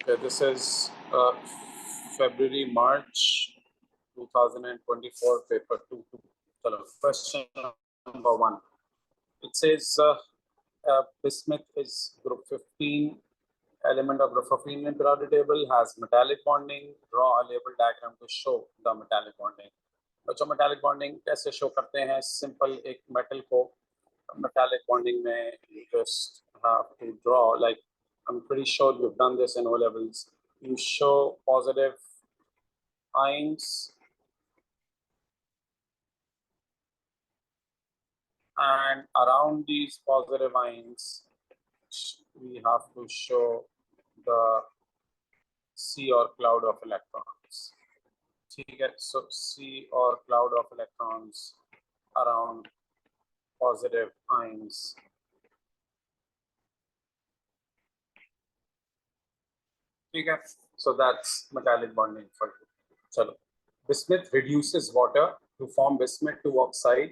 Okay, this is February, March 2024, paper 2. Question number 1. It says bismuth is group 15, element of group 15 in periodic table, has metallic bonding. Draw a label diagram to show the metallic bonding. बच्चों metallic bonding कैसे show करते हैं? Simple, एक metal को metallic bonding में you just have to draw, like I'm pretty sure you've done this in O levels. You show positive ions and around these positive ions we have to show the sea or cloud of electrons. Okay, so sea or cloud of electrons around positive ions. Okay, so that's metallic bonding for you. Chalo. Bismuth reduces water to form bismuth to oxide,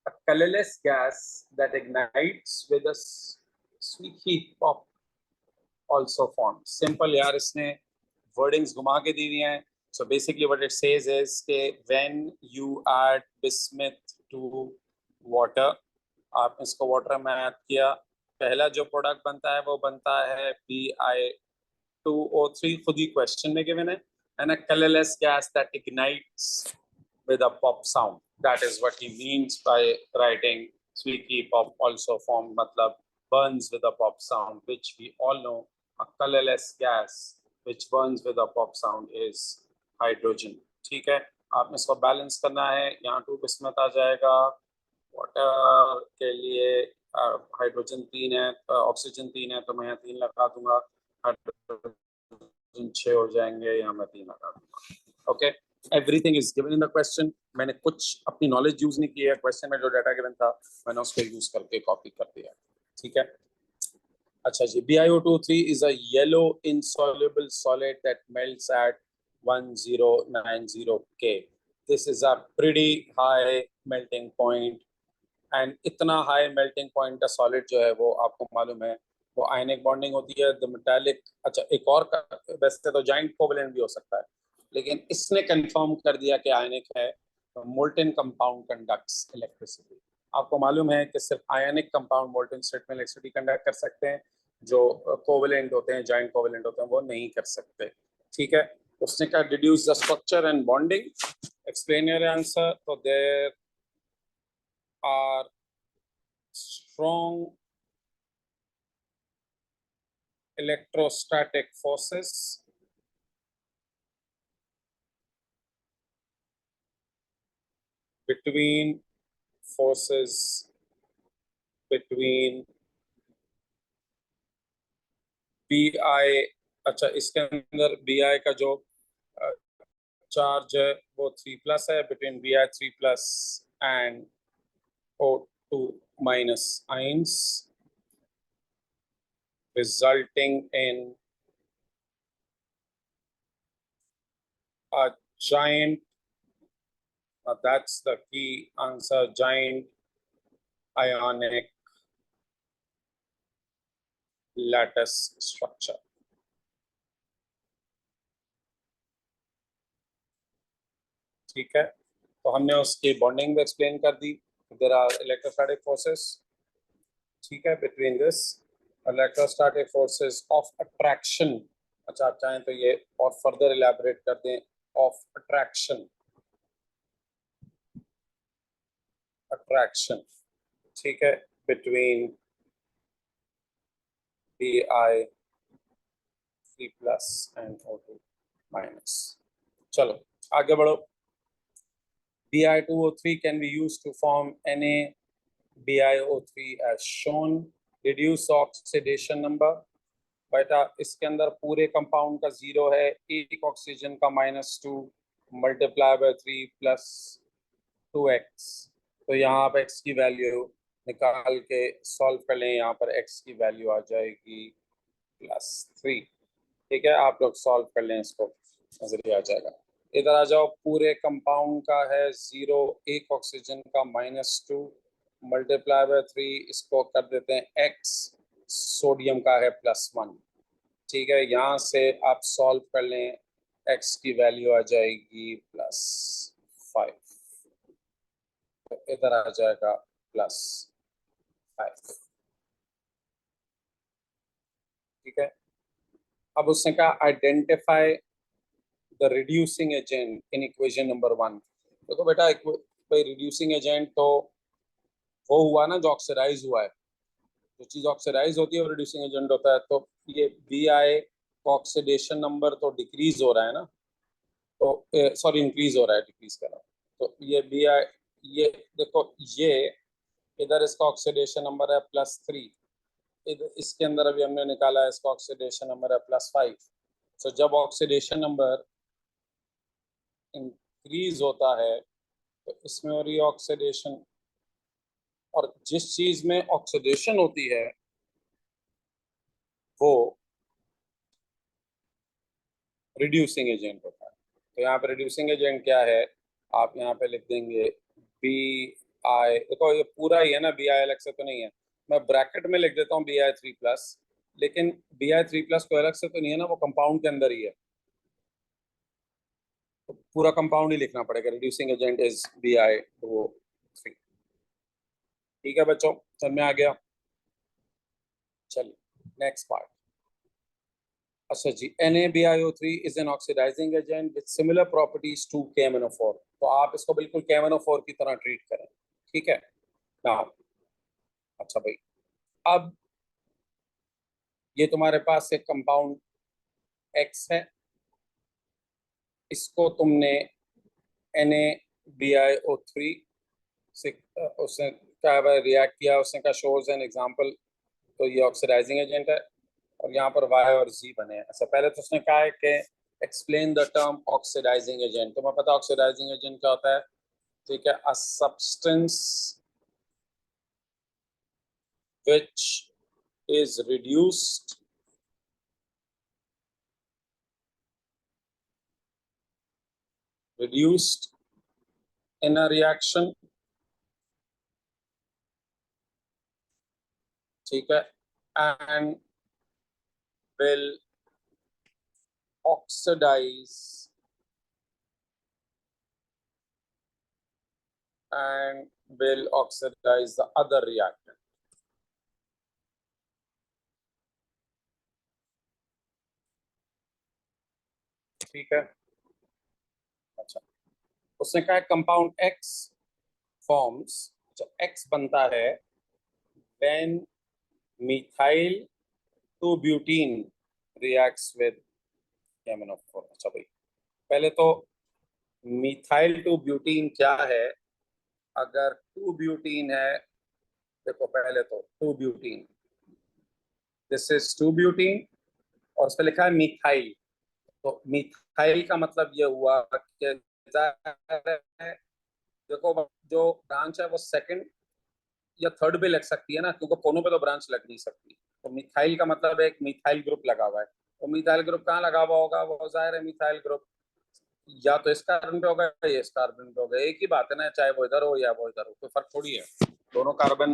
a colorless gas that ignites with a sweet heat pop also forms. Simple यार, इसने wordings घुमा के दी हैं. So basically what it says is कि when you add bismuth to water, आप इसको water में add किया, पहला जो product बनता है वो बनता है Bi2O3, खुद ही question में given है, and a colorless gas that ignites with a pop sound. That is what he means by writing sweet heat pop also form, matlab burns with a pop sound, which we all know a colorless gas which burns with a pop sound is hydrogen. ठीक है, आपने इसको balance करना है. यहाँ 2 bismuth आ जाएगा, water के लिए हाइड्रोजन 3 है, ऑक्सीजन 3 है, तो मैं यहाँ 3 लगा दूंगा, हाइड्रोजन 6 हो जाएंगे, यहाँ मैं 3 लगा दूंगा. Okay, everything is given in the question. मैंने कुछ अपनी नॉलेज यूज नहीं की है, क्वेश्चन में जो डाटा गिवन था मैंने उसको यूज करके कॉपी कर दिया. ठीक है, अच्छा जी. BiO2 is a yellow insoluble solid that melts at 1090 K. This is a pretty high melting point, and इतना high melting point का solid जो है वो आपको मालूम है वो ionic bonding होती है. The metallic, अच्छा एक और का वैसे तो giant covalent भी हो सकता है, लेकिन इसने कंफर्म कर दिया कि ionic है. Molten compound conducts electricity. आपको मालूम है कि सिर्फ ionic compound molten state में electricity conduct कर सकते हैं, जो कोवेलेंट होते हैं, जॉइंट कोवेलेंट होते हैं, वो नहीं कर सकते. ठीक है, उसने कहा deduce the structure and bonding, explain your answer. तो there are strong electrostatic forces between Bi, अच्छा इसके अंदर Bi का जो चार्ज है वो 3+ है, between Bi3+ and O2- ions, resulting in a giant, that's the key answer, giant ionic lattice structure. ठीक है, तो हमने उसकी बॉन्डिंग भी एक्सप्लेन कर दी. देयर आर इलेक्ट्रोस्टैटिक फोर्सेस, ठीक है, between this electrostatic forces of attraction. अच्छा, आप चाहें तो ये और फर्दर इलैबोरेट कर दें, ऑफ अट्रैक्शन, ठीक है, बिटवीन Bi3+ and O2-. चलो आगे बढ़ो. Bi2O3 can be used to form NaBiO3 as shown. Reduce oxidation number. बेटा इसके अंदर पूरे कंपाउंड का 0 है, एक ऑक्सीजन का -2 मल्टीप्लाई बाय 3 + 2x. तो यहाँ आप x की वैल्यू निकाल के सॉल्व कर लें, यहाँ पर x की वैल्यू आ जाएगी +3. ठीक है, आप लोग सॉल्व कर लें, इसको नजरिया आ जाएगा. इधर आ जाओ, पूरे कंपाउंड का है 0, एक ऑक्सीजन का -2 मल्टीप्लाई बाय 3, इसको कर देते हैं x, सोडियम का है +1. ठीक है, यहाँ से आप सॉल्व कर लें, x की वैल्यू आ जाएगी +5, तो इधर आ जाएगा +5। ठीक है, अब उसने कहा identify the reducing agent in equation number 1। देखो बेटा, भाई रिड्यूसिंग एजेंट तो वो हुआ ना जो ऑक्सीडाइज हुआ है। जो चीज ऑक्सीडाइज होती है वो रिड्यूसिंग एजेंट होता है। तो ये बी आई ऑक्सीडेशन नंबर तो डिक्रीज हो रहा है ना, तो सॉरी इंक्रीज हो रहा है, डिक्रीज कर रहा है। तो ये बी आई, ये देखो, ये इधर इसका ऑक्सीडेशन नंबर है +3, इधर इसके अंदर अभी हमने निकाला है इसका ऑक्सीडेशन नंबर है +5। तो जब ऑक्सीडेशन नंबर इंक्रीज होता है तो इसमें हो रही है ऑक्सीडेशन, और जिस चीज में ऑक्सीडेशन होती है वो रिड्यूसिंग एजेंट होता है। तो यहाँ पे रिड्यूसिंग एजेंट क्या है, आप यहाँ पे लिख देंगे बी आई। देखो ये पूरा ही है ना, बी आई अलग से तो नहीं है, मैं ब्रैकेट में लिख देता हूँ Bi3+, लेकिन Bi3+ को अलग से तो नहीं है ना, वो कंपाउंड के अंदर ही है, तो पूरा कंपाउंड ही लिखना पड़ेगा। Reducing agent is Bi2। ठीक है बच्चों, समझ में आ गया? चलिए नेक्स्ट पार्ट। अच्छा जी, NaBiO3 is an oxidising agent with similar properties to KMnO4। तो आप इसको बिल्कुल KMnO4 की तरह ट्रीट करें। ठीक है ना? अच्छा भाई, अब ये तुम्हारे पास एक कंपाउंड X है, इसको तुमने NaBiO3 से उसने क्या रिएक्ट किया, उसने कहा शोज एन एग्जांपल, तो ये ऑक्सीडाइजिंग एजेंट है, और यहाँ पर Y और Z बने हैं। अच्छा, पहले तो उसने कहा है कि explain the term oxidising agent. तुम्हें पता है ऑक्सीडाइजिंग एजेंट क्या होता है? ठीक है, a substance which is reduced in a reaction, ठीक है, and will oxidize the other reactant। ठीक है, अच्छा, उसने कहा कंपाउंड X फॉर्म्स, X बनता है when methyl to butene reacts with KMnO4। अच्छा भाई, पहले तो मिथाइल टू ब्यूटीन क्या है? अगर 2 ब्यूटीन है, देखो पहले तो 2 ब्यूटीन, दिस इज 2 ब्यूटीन, और उस पर लिखा है मिथाइल। तो मिथाइल का मतलब ये हुआ कि देखो, जो ब्रांच है वो सेकंड या थर्ड पे लग सकती है ना, क्योंकि कोनों पे तो ब्रांच लग नहीं सकती। तो मिथाइल का मतलब एक मिथाइल ग्रुप लगा हुआ है। तो मिथाइल ग्रुप कहाँ लगा हुआ होगा? वो जाहिर है मिथाइल ग्रुप या तो इस कार्बन पे होगा या इस कार्बन पे होगा, एक ही बात है ना, चाहे वो इधर हो या वो इधर हो, कोई फर्क थोड़ी है। दोनों कार्बन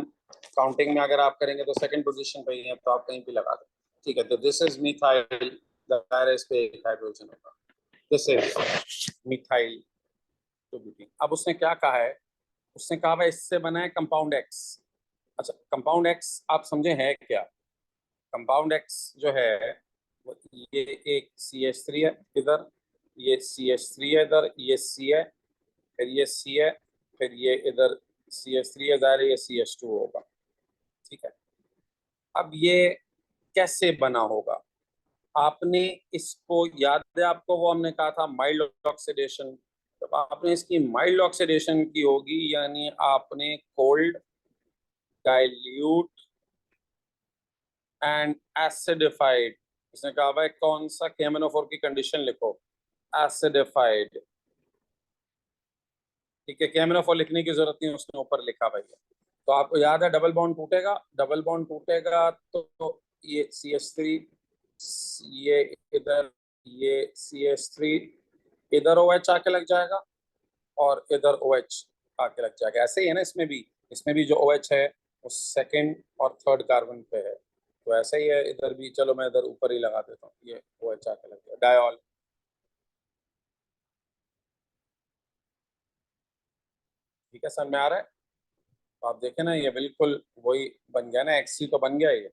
काउंटिंग में अगर आप करेंगे तो सेकंड पोजीशन पे ही है, तो आप कहीं भी लगा दो। ठीक है, तो दिस इज मिथाइल, इस पे एक हाइड्रोजन होगा, this is methyl to butene. अब उसने क्या कहा है? उसने कहा भाई इससे बना है कंपाउंड एक्स। अच्छा, कंपाउंड एक्स आप समझे है क्या? कंपाउंड एक्स जो है वो ये एक CH3 है इधर, ये CH3 है इधर, ये C है, फिर ये C है, फिर ये इधर CH3 है, ज़ाहिर है ये CH2 होगा। ठीक है, अब ये कैसे बना होगा? आपने इसको याद है, आपको वो हमने कहा था माइल्ड ऑक्सीडेशन। जब आपने इसकी माइल्ड ऑक्सीडेशन की होगी, यानी आपने कोल्ड, डाइल्यूट एंड एसिडिफाइड, इसने कहा भाई कौन सा KMnO4 की कंडीशन लिखो, एसिडिफाइड। ठीक है, KMnO4 लिखने की जरूरत नहीं, उसने ऊपर लिखा भाई। तो आपको याद है डबल बॉन्ड टूटेगा, डबल बॉन्ड टूटेगा तो ये CH3, ये इधर, ये CH3, इधर OH आके लग जाएगा और इधर OH आके लग जाएगा। ऐसे ही है ना इसमें भी, इसमें भी जो OH है वो सेकंड और थर्ड कार्बन पे है। तो ऐसा ही है इधर भी। चलो मैं इधर ऊपर ही लगा देता हूँ, ये वो अच्छा लग गया, डायॉल। ठीक है, सर में आ रहा है? तो आप देखें ना, ये बिल्कुल वही बन गया ना, एक्सी तो बन गया ये।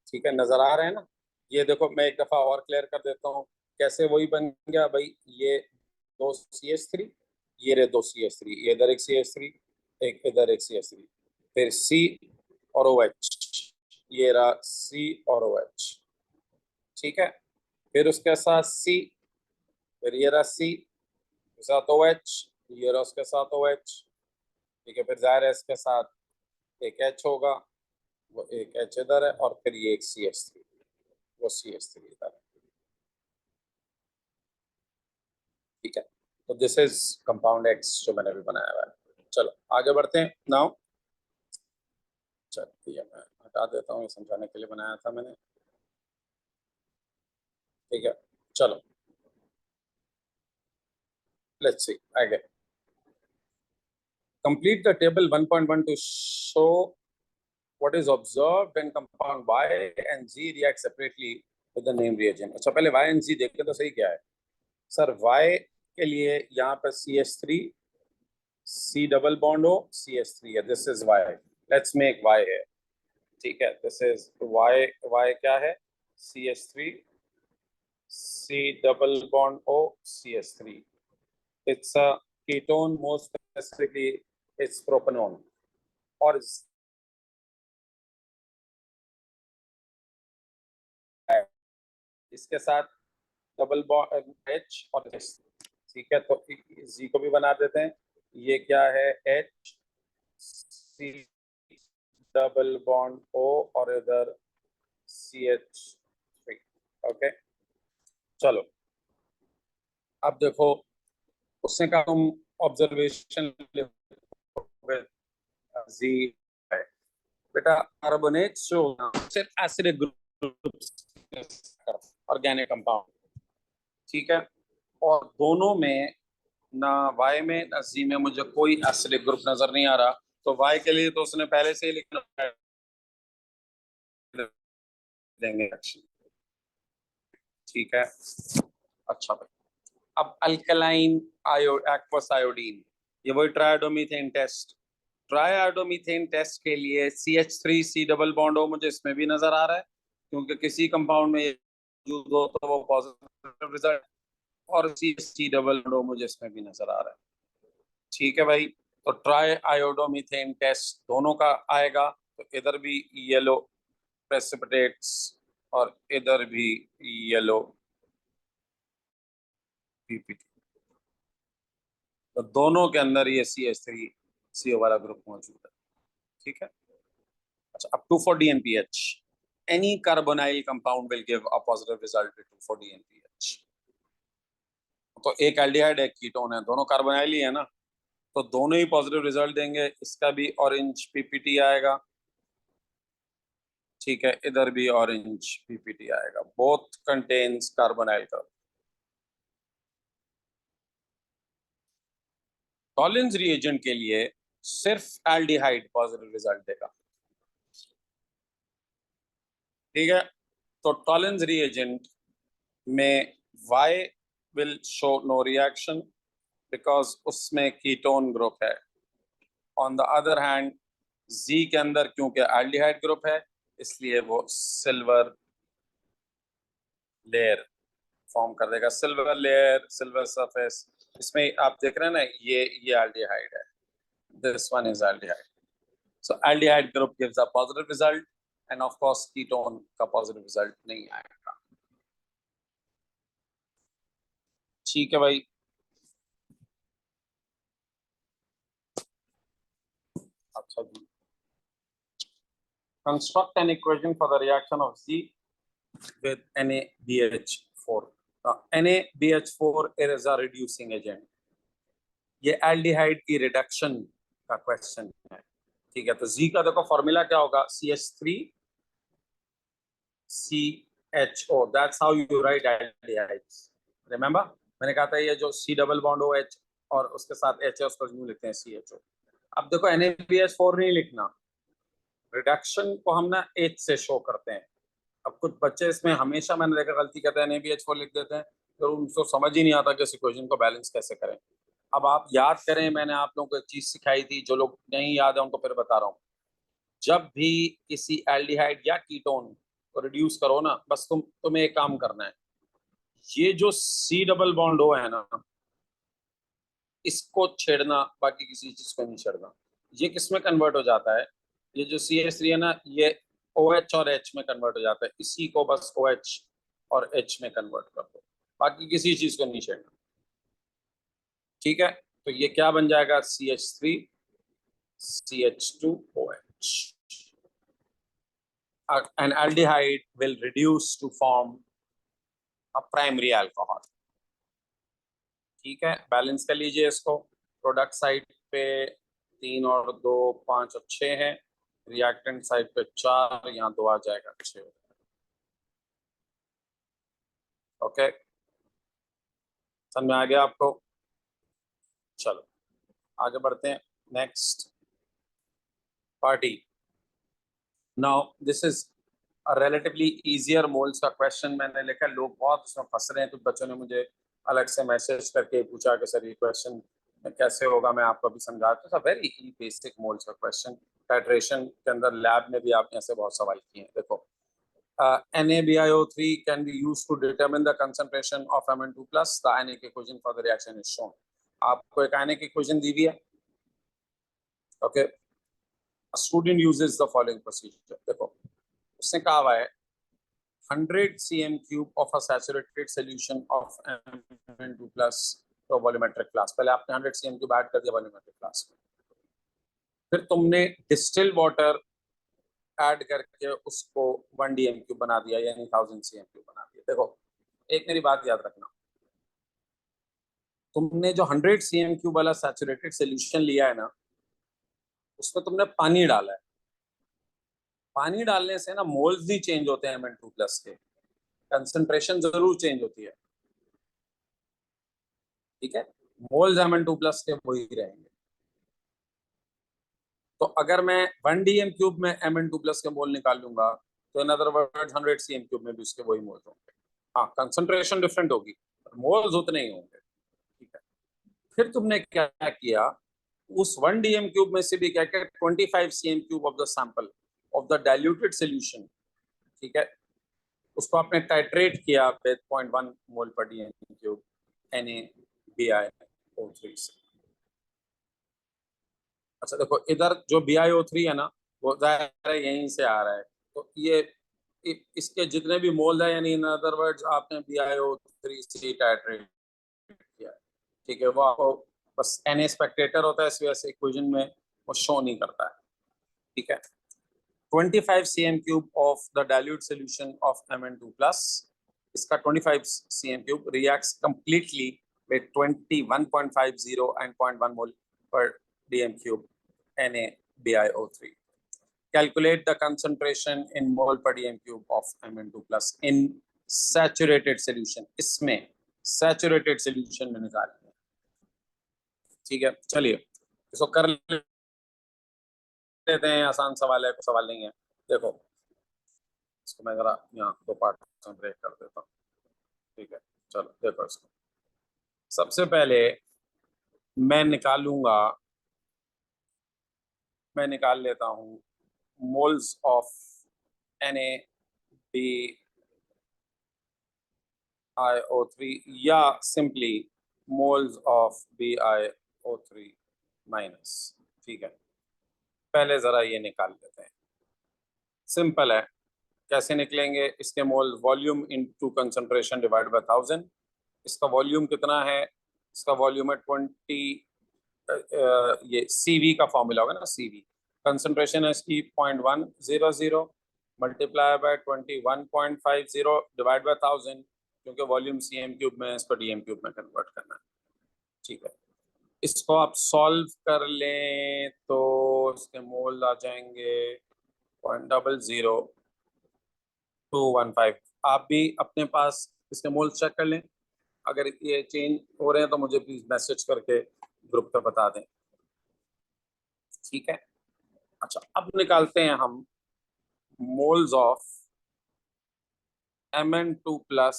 ठीक है, नजर आ रहे हैं ना? ये देखो, मैं एक दफा और क्लियर कर देता हूँ कैसे वही बन गया भाई। ये दो CH3, ये रहे दो CH3, ये इधर एक CH3, एक इधर एक CH3, फिर C और OH, ये रहा C और OH। ठीक है, फिर उसके साथ C, फिर ये रहा C के साथ OH, ये रहा उसके साथ OH। ठीक है, फिर जाहिर है इसके साथ एक H होगा, वो एक H इधर है, और फिर ये एक CH3, वो CH3 इधर है। ठीक है, तो दिस इज कंपाउंड एक्स जो मैंने अभी बनाया हुआ है। चलो आगे बढ़ते हैं नाउ। चलो ये मैं हटा देता हूँ, ये समझाने के लिए बनाया था मैंने। ठीक है, चलो लेट्स सी आगे। Complete the table 1.1 to show what is observed when compound Y and Z react separately with the name reagent। अच्छा, पहले Y and Z देखें तो सही क्या है सर। Y के लिए यहाँ पर CH3 C डबल बॉन्ड हो, CH3 है, this is Y। Let's make Y है। ठीक है, दिस इज Y। Y क्या है? CH3 C double bond O CH3। It's a ketone, more specifically it's propanone। और इसके साथ डबल बॉन्ड H और H। ठीक है, तो Z को भी बना देते हैं। ये क्या है? H C double bond O और इधर CH3। ओके, चलो अब देखो, उसने कहा तुम ऑब्जर्वेशन Z है। बेटा कार्बोनेट जो सिर्फ एसिडिक ग्रुप, ऑर्गेनिक कंपाउंड। ठीक है, और दोनों में ना Y में ना Z में मुझे कोई एसिडिक ग्रुप नजर नहीं आ रहा। तो Y के लिए तो उसने पहले से ही लिखना देंगे। ठीक है, अच्छा भाई। अब अल्कलाइन एक्वस आयोडीन, ये वही ट्राइडोमीथेन टेस्ट। ट्राइडोमीथेन टेस्ट के लिए CH3 C डबल बॉन्ड हो, मुझे इसमें भी नजर आ रहा है, क्योंकि किसी कंपाउंड में यूज हो तो वो पॉजिटिव रिजल्ट, और CH3 डबल बॉन्ड हो मुझे इसमें भी नजर आ रहा है। ठीक है भाई, तो ट्राई आयोडोमीथेन टेस्ट दोनों का आएगा। तो इधर भी येलो प्रेसिपिटेट्स और इधर भी येलो पीपीटी, तो दोनों के अंदर ये CH3 CO वाला ग्रुप मौजूद है। ठीक है, अच्छा अब 2,4-DNPH, any carbonyl compound will give a positive result with 2,4-DNPH। तो एक एल्डिहाइड एक कीटोन है, दोनों कार्बोनाइल ही है ना, तो दोनों ही पॉजिटिव रिजल्ट देंगे। इसका भी ऑरेंज पीपीटी आएगा। ठीक है, इधर भी ऑरेंज पीपीटी आएगा, बोथ कंटेन्स कार्बोनाइल का। टॉलिंस रिएजेंट के लिए सिर्फ एल्डिहाइड पॉजिटिव रिजल्ट देगा। ठीक है, तो टॉलिंस रिएजेंट में Y will show no reaction because उसमें कीटोन ग्रुप है। On the other hand Z के अंदर क्योंकि एल्डिहाइड ग्रुप है, इसलिए वो सिल्वर लेयर फॉर्म कर देगा। सिल्वर लेयर, सिल्वर सरफेस, इसमें आप देख रहे हैं ना, ये एल्डिहाइड है, this one is aldehyde. So aldehyde group gives a positive result, end of course ketone का पॉजिटिव रिजल्ट नहीं आएगा। ठीक है भाई, अच्छा जी। Construct an equation for the reaction of Z with NaBH4। NaBH4 is a reducing agent। ये aldehyde की reduction का क्वेश्चन है। ठीक है, तो Z का देखो फॉर्मूला क्या होगा? CH3 CHO, that's how you write aldehydes। Remember, मैंने कहा था ये जो C डबल बॉन्ड OH और उसके साथ H है, उसको यूं लिखते हैं CHO। अब देखो NaBH4 नहीं लिखना, रिडक्शन को हम ना H से शो करते हैं। अब कुछ बच्चे इसमें हमेशा मैंने देखा गलती करते हैं, NaBH4 लिख देते हैं, तो उनको समझ ही नहीं आता कि इस इक्वेशन को बैलेंस कैसे करें। अब आप याद करें, मैंने आप लोगों को एक चीज सिखाई थी, जो लोग नहीं याद है उनको फिर बता रहा हूँ। जब भी किसी एल्डिहाइड या कीटोन को रिड्यूस करो ना, बस तुम्हें एक काम करना है, ये जो C डबल बॉन्ड O है ना, इसको छेड़ना, बाकी किसी चीज को नहीं छेड़ना। ये किस में कन्वर्ट हो जाता है, ये जो CH3 है ना, ये OH और H में कन्वर्ट हो जाता है। इसी को बस OH और H में कन्वर्ट कर दो, बाकी किसी चीज को नहीं छेड़ना। ठीक है, तो ये क्या बन जाएगा, CH3 CH2OH। An aldehyde will reduce to form a primary alcohol। ठीक है, बैलेंस कर लीजिए इसको। प्रोडक्ट साइड पे 3 और 2 5 और 6 है, रिएक्टेंट साइड पे 4, यहाँ 2 आ जाएगा 6। ओके, समझ में आ गया आपको? चलो आगे बढ़ते हैं, next party. Now this is relatively easier moles का क्वेश्चन मैंने लिखा। लोग बहुत उसमें फंस रहे हैं, कुछ बच्चों ने मुझे अलग से मैसेज करके पूछा कि सर ये क्वेश्चन कैसे होगा, मैं आपको अभी समझाता हूँ। वेरी बेसिक मोल्स का क्वेश्चन, टाइट्रेशन के अंदर लैब में भी आपने ऐसे बहुत सवाल किए हैं। देखो, NaBiO3 can be used to determine the concentration of Mn2 plus। The ionic equation for the reaction is shown। आपको एक ionic equation दी हुई है। Okay, a student uses the following procedure। देखो, उसने कहा हुआ है 100 cm³ of a saturated solution of Mn2 plus तो वॉल्यूमेट्रिक क्लास। पहले आपने 100 cm³ ऐड कर दिया वॉल्यूमेट्रिक क्लास में, फिर तुमने डिस्टिल वाटर ऐड करके उसको 1 dm³ बना दिया, यानी 1000 cm³ बना दिया। देखो, एक मेरी बात याद रखना, तुमने जो 100 cm³ वाला सैचुरेटेड सॉल्यूशन लिया है ना, उसमें तुमने पानी डाला है। पानी डालने से ना मोल्स नहीं चेंज होते हैं Mn2 प्लस के, कंसंट्रेशन जरूर चेंज होती है। ठीक है, मोल्स Mn2 प्लस के वही रहेंगे। तो अगर मैं 1 dm³ में Mn2 प्लस के मोल निकाल लूंगा, तो इन अदर वर्ड्स 100 cm³ में भी उसके वही मोल्स होंगे। हाँ, कंसंट्रेशन डिफरेंट होगी, मोल्स उतने ही होंगे। ठीक है, फिर तुमने क्या किया, उस 1 dm³ में से भी क्या क्या 25 cm³ of the sample of the diluted solution, ठीक है, उसको आपने टाइट्रेट किया विद 0.1 मोल पर dm³ NaBiO3 से। अच्छा देखो, इधर जो BiO3 है ना, वो जाहिर है यहीं से आ रहा है, तो ये इसके जितने भी मोल है, यानी इन अदर वर्ड्स आपने BiO3 से टाइट्रेट किया। ठीक है, वो आपको बस Na स्पेक्टेटर होता है, इस वजह से इक्वेशन में वो शो नहीं करता है। ठीक है, 25 cm³ of the dilute solution of Mn2 plus, इसका 25 cm³ reacts completely with 21.50 and 0.1 मोल पर dm³ NaBiO3। Calculate the concentration in mole per dm³ of Mn2 plus in saturated solution। इसमें saturated solution में निकालना है। ठीक है, चलिए इसको कर लेते हैं, आसान सवाल है, कोई सवाल नहीं है। देखो, इसको मैं जरा यहाँ 2 पार्ट में ब्रेक कर देता हूँ। ठीक है, चलो देखो, इसको सबसे पहले मैं निकाल लेता हूँ मोल्स ऑफ NaBiO3 या simply moles of BiO3 minus. ठीक है, पहले जरा ये निकाल लेते हैं, सिंपल है। कैसे निकलेंगे, इसके mole volume into concentration divide by 1000। इसका वॉल्यूम कितना है, इसका वॉल्यूम है 20, ये CV का फॉर्मूला होगा ना, CV कंसंट्रेशन है इसकी 0.100 मल्टीप्लाई बाय 21.50 डिवाइड बाय 1000, क्योंकि वॉल्यूम cm³ में है, इसको dm³ में कन्वर्ट करना है। ठीक है, इसको आप सॉल्व कर लें तो इसके मोल आ जाएंगे 0.00215। आप भी अपने पास इसके मोल चेक कर लें, अगर ये चेंज हो रहे हैं तो मुझे प्लीज मैसेज करके ग्रुप पे बता दें। ठीक है, अच्छा, अब निकालते हैं हम moles of Mn2 plus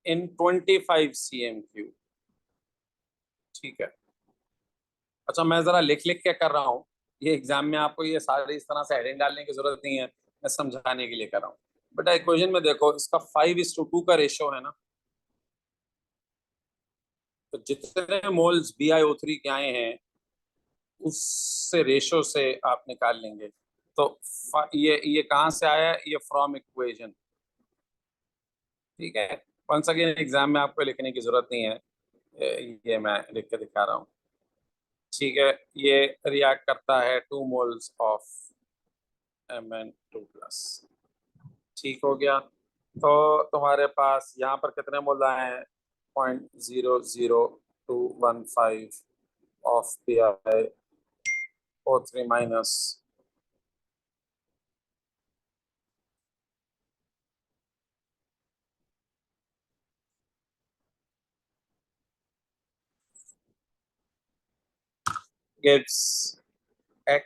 in 25 cm3। ठीक है। अच्छा, मैं जरा लिख लिख के कर रहा हूँ, ये एग्जाम में आपको ये सारे इस तरह से हेडिंग डालने की जरूरत नहीं है, मैं समझाने के लिए कर रहा हूँ। बेटा इक्वेशन में देखो, इसका 5:2 का रेशो है ना, तो जितने मोल्स BiO3 के आए हैं उससे रेशो से आप निकाल लेंगे। तो ये कहाँ से आया, ये फ्रॉम इक्वेशन। ठीक है। वंस अगेन एग्जाम में आपको लिखने की जरूरत नहीं है, ये मैं लिख के दिखा रहा हूँ। ठीक है। ये रिएक्ट करता है 2 मोल्स ऑफ Mn2 प्लस। ठीक हो गया। तो तुम्हारे पास यहाँ पर कितने मोल आए हैं, 0.00215 of BiO3 minus gives x।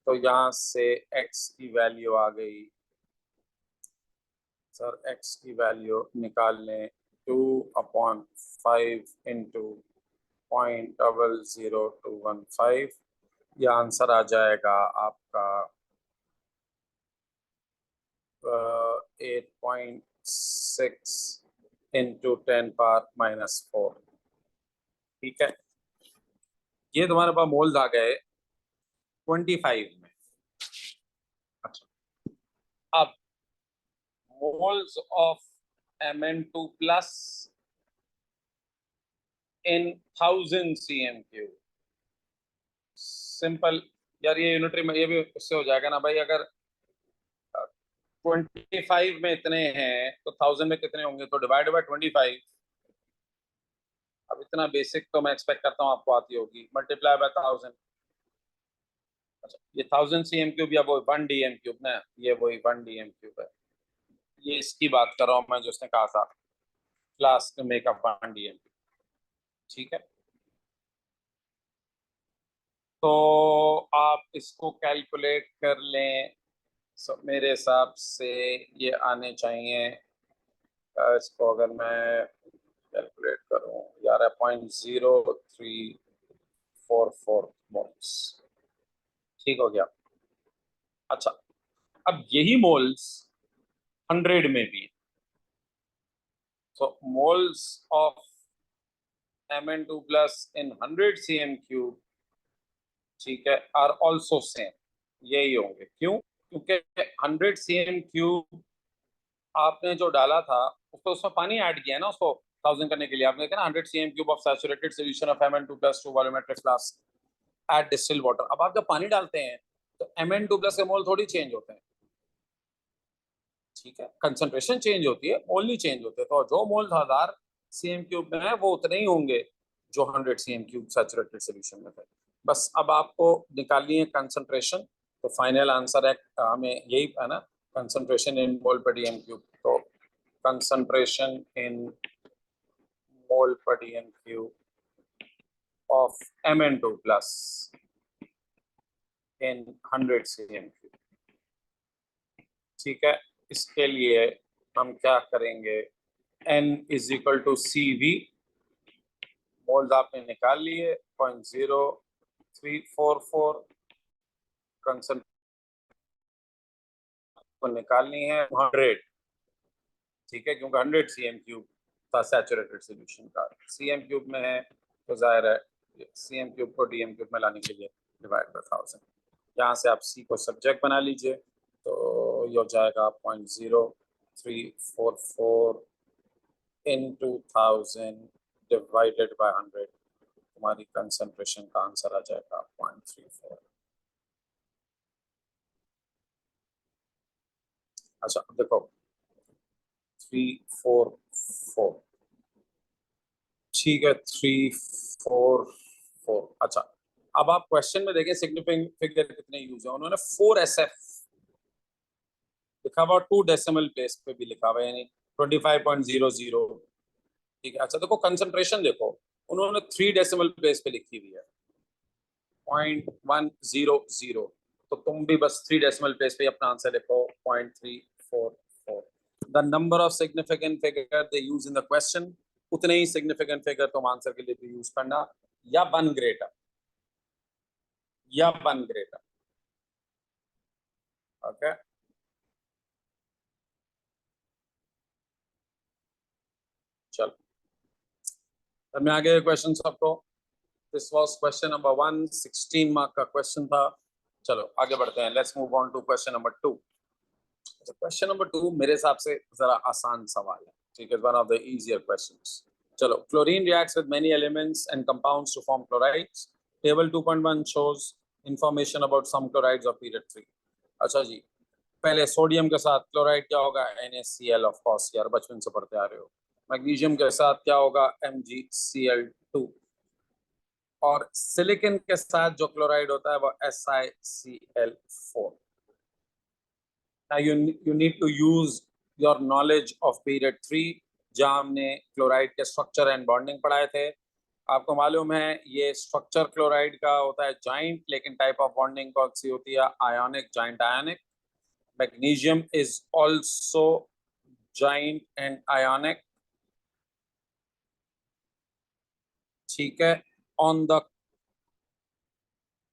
तो यहाँ से x की वैल्यू आ गई, सर x की वैल्यू निकाल लें, 2/5 इंटू 0.00215। यह आंसर आ जाएगा आपका 8.6 इंटू 10⁻⁻4। ठीक है। ये तुम्हारे पास मोल्स आ गए 25 में। अच्छा, अब moles of Mn2 plus in 1000 cm3। Simple यार, ये यूनिटरी में ये भी उससे हो जाएगा ना भाई। अगर 25 में इतने हैं तो 1000 में कितने होंगे, तो डिवाइड बाय 25। अब इतना बेसिक तो मैं एक्सपेक्ट करता हूँ आपको आती होगी, मल्टीप्लाई बाय 1000। अच्छा, ये 1000 cm3 या वो 1 dm3 ना, ये वही 1 dm3 है। ये इसकी बात कर रहा हूँ मैं, जो उसने कहा था फ्लास्क मेकअप 1 dm3। ठीक है। तो आप इसको कैलकुलेट कर लें। मेरे हिसाब से ये आने चाहिए, इसको अगर मैं कैलकुलेट करूं, 11.0344 मोल्स। ठीक हो गया। अच्छा, अब यही मोल्स 100 में भी, तो moles of Mn2 plus in 100 cm3, ठीक है, आर ऑल्सो सेम, यही होंगे। क्यों? क्योंकि 100 cm3 आपने जो डाला था उसको, उसमें पानी ऐड किया है ना, उसको 1000 करने के लिए आपने देखा ना, 100 cm3 of saturated solution of Mn2 plus 2 volumetric flask at distil water. अब आप जब पानी डालते हैं तो Mn2 प्लस के मोल थोड़ी चेंज होते हैं। ठीक है, कंसंट्रेशन चेंज होती है, मोल नहीं चेंज होते। तो जो मोल 1000 cm3 में है वो उतने ही होंगे जो 100 cm3 सैचुरेटेड सॉल्यूशन में थे। बस अब आपको निकालनी है कंसंट्रेशन। तो फाइनल आंसर है हमें यही है ना, कंसंट्रेशन इन मोल पर dm3। तो concentration in mole per dm3 of Mn2 plus in 100 cm3। ठीक है। इसके लिए हम क्या करेंगे, N is equal to CV, moles आपने निकाल लिए 0.0344, कंसंट्रेशन को निकालनी है 100। ठीक है, क्योंकि 100 cm3 था सैचुरेटेड सॉल्यूशन का, cm3 में है तो जाहिर है cm3 को dm3 में लाने के लिए डिवाइड बाय 1000। यहाँ से आप C को सब्जेक्ट बना लीजिए, तो ये हो जाएगा 0.0344 into 1000 डिवाइडेड बाय 100। तुम्हारी कंसंट्रेशन का आंसर आ जाएगा 0.34। अच्छा देखो, 344, ठीक है, 344। अच्छा, अब आप क्वेश्चन में देखें सिग्निफिकेंट फिगर कितने यूज है। उन्होंने 4SF लिखा हुआ, 2 डेसिमल प्लेस पे भी लिखा हुआ है, यानी 25.00। ठीक है। अच्छा देखो, कंसंट्रेशन देखो, उन्होंने 3 डेसिमल प्लेस पे लिखी हुई है। 0.100, तो तुम भी बस 3 डेसिमल प्लेस पे अपना आंसर लिखो 0.344। The number of significant figure they use in the question, उतने ही सिग्निफिकेंट फिगर तुम आंसर के लिए भी यूज करना, या 1 ग्रेटर, या 1 ग्रेटर। ओके, चलो अब मैं आगे क्वेश्चन सबको, this was question number 1, 16 mark का क्वेश्चन था। चलो आगे बढ़ते हैं, let's move on to question number 2। Question number 2 मेरे हिसाब से जरा आसान सवाल है, ठीक है, one of the easier questions. चलो, chlorine reacts with many elements and compounds to form chlorides. Table 2.1 shows information about some chlorides of period 3। अच्छा जी, पहले सोडियम के साथ क्लोराइड क्या होगा, NaCl, ऑफ कोर्स यार बचपन से पढ़ते आ रहे हो। मैग्नीशियम के साथ क्या होगा, MgCl2। और सिलिकॉन के साथ जो क्लोराइड होता है वो SiCl4। Now you need to use your knowledge of period 3, जहाँ हमने क्लोराइड के स्ट्रक्चर एंड बॉन्डिंग पढ़ाए थे। आपको मालूम है ये स्ट्रक्चर क्लोराइड का होता है जॉइंट, लेकिन टाइप ऑफ बॉन्डिंग कौन सी होती है, ionic, joint ionic. Magnesium is also joint and ionic, ठीक है। On the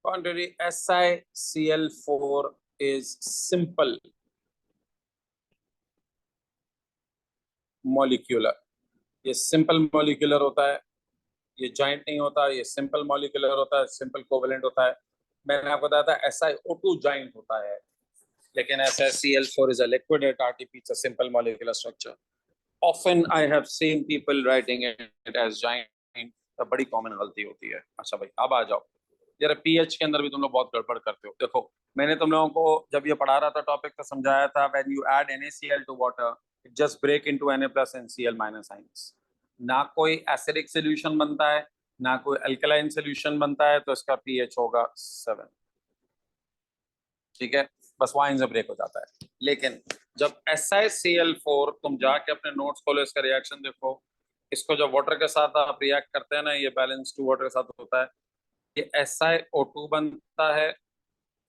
contrary, SiCl4 is simple molecular, ये सिंपल मॉलिक्यूलर होता है, ये जॉइंट नहीं होता, ये सिंपल मॉलिक्यूलर होता है, सिंपल कोवेलेंट होता है। मैंने आपको बताया था SiO2 जॉइंट होता है, लेकिन SiCl4 is a liquid at RTP, it's a simple molecular structure. Often I have seen people writing it as joint, तो बड़ी कॉमन गलती होती है। अच्छा भाई अब आ जाओ, यार पीएच के अंदर भी तुम लोग बहुत गड़बड़ करते हो। देखो मैंने तुम लोगों को जब ये पढ़ा रहा था टॉपिक तो समझाया था, when you add NaCl to water it just break into Na+ and Cl- ions. ना कोई एसिडिक सॉल्यूशन बनता है, ना कोई अल्कलाइन सॉल्यूशन बनता है, तो इसका पीएच होगा 7, ठीक है, बस वाइन से ब्रेक हो जाता है। लेकिन जब SiCl4, तुम जाके अपने नोट्स खोलो, इसका रिएक्शन देखो, इसको जब वाटर के साथ आप रिएक्ट करते हैं ना, ये बैलेंस टू वाटर के साथ होता है, ये SiO2 बनता है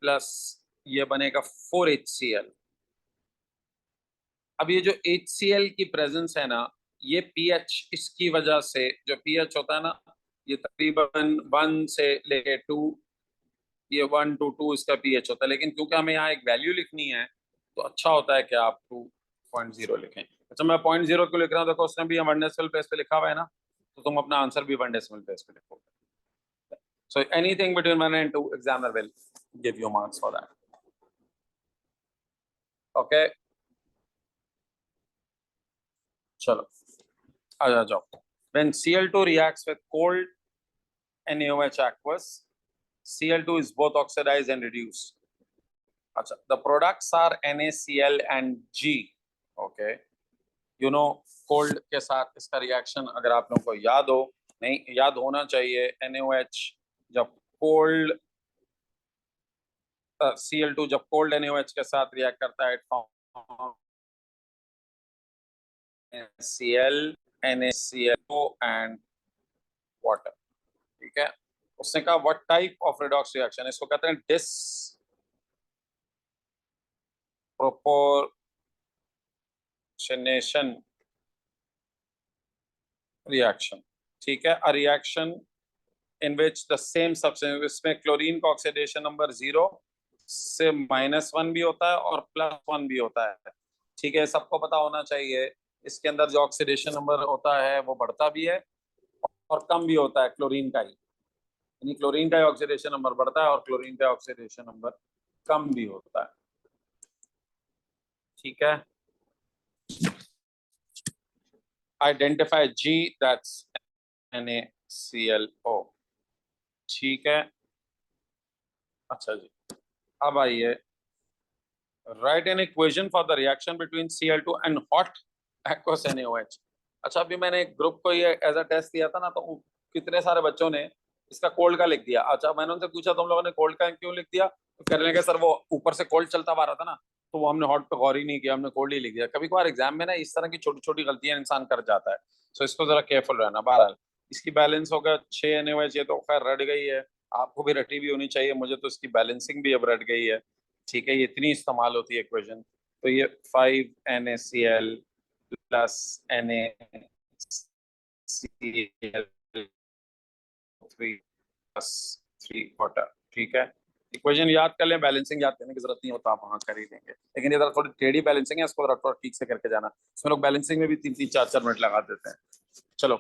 प्लस ये बनेगा 4HCl। अब ये जो HCl की प्रेजेंस है ना, ये पीएच, इसकी वजह से जो पीएच होता है ना, ये तकरीबन 1 से लेके 2, ये 1 to 2 इसका पीएच होता है। लेकिन क्योंकि हमें यहाँ एक वैल्यू लिखनी है तो अच्छा होता है कि आप 2.0 लिखें। अच्छा मैं 0.0 क्यों लिख रहा हूँ, देखो उसने भी 1 डेसिमल प्लेस पे लिखा हुआ है ना, तो तुम अपना आंसर भी 1 डेसिमल प्लेस पे लिखोगे। So anything between 1 and 2, examiner will give you marks for that. Okay. चलो आ जाओ। When Cl2 reacts with cold NaOH aqueous, Cl2 is both oxidized and reduced. अच्छा, the products are NaCl and G. Okay. You know, cold के साथ इसका reaction अगर आप लोगों को याद हो, नहीं याद होना चाहिए, NaOH जब कोल्ड Cl2 जब कोल्ड NaOH के साथ रिएक्ट करता है, NaCl, NaCl2 एंड वाटर, ठीक है। उसने कहा what type of redox reaction, इसको कहते हैं डिसप्रोपोर्शनेशन रिएक्शन, ठीक है। A reaction in which the same substance, इसमें क्लोरीन का ऑक्सीडेशन नंबर 0 से -1 भी होता है और +1 भी होता है, ठीक है, सबको पता होना चाहिए। इसके अंदर जो ऑक्सीडेशन नंबर होता है वो बढ़ता भी है और कम भी होता है क्लोरीन का ही, यानी क्लोरीन का ऑक्सीडेशन नंबर बढ़ता है और क्लोरीन का ऑक्सीडेशन नंबर कम भी होता है, ठीक है। आइडेंटिफाई G, दैट्स NaClO, ठीक है। अच्छा जी अब आइए, right an equation for the reaction between Cl2 and hot aqueous NaOH। अच्छा अभी मैंने एक ग्रुप को ये एज अ टेस्ट दिया था ना, तो कितने सारे बच्चों ने इसका कोल्ड का लिख दिया। अच्छा मैंने उनसे पूछा तुम लोगों ने कोल्ड का क्यों लिख दिया, तो कहने लगे सर वो ऊपर से कोल्ड चलता आ रहा था ना, तो वो हमने हॉट पे गौर ही नहीं किया, हमने कोल्ड ही लिख दिया। कभी कभार एग्जाम में ना इस तरह की छोटी छोटी गलतियां इंसान कर जाता है, सो इसको जरा केयरफुल रहना। बहरहाल इसकी बैलेंस होगा 6 NaOH, ये तो खैर रट गई है, आपको भी रटी भी होनी चाहिए, मुझे तो इसकी बैलेंसिंग भी अब रट गई है। ठीक है, ये इतनी इस्तेमाल होती है इक्वेशन। तो ये 5NaCl plus NaCl 3 plus 3 water. ठीक है, इक्वेशन याद कर लें, बैलेंसिंग याद करने की जरूरत नहीं होता, आप वहां कर ही देंगे। लेकिन ये जरा थोड़ी टेढ़ी बैलेंसिंग है, इसको थोड़ा ठीक से करके जाना। इसमें लोग बैलेंसिंग में भी 3-3 4-4 मिनट लगा देते हैं। चलो,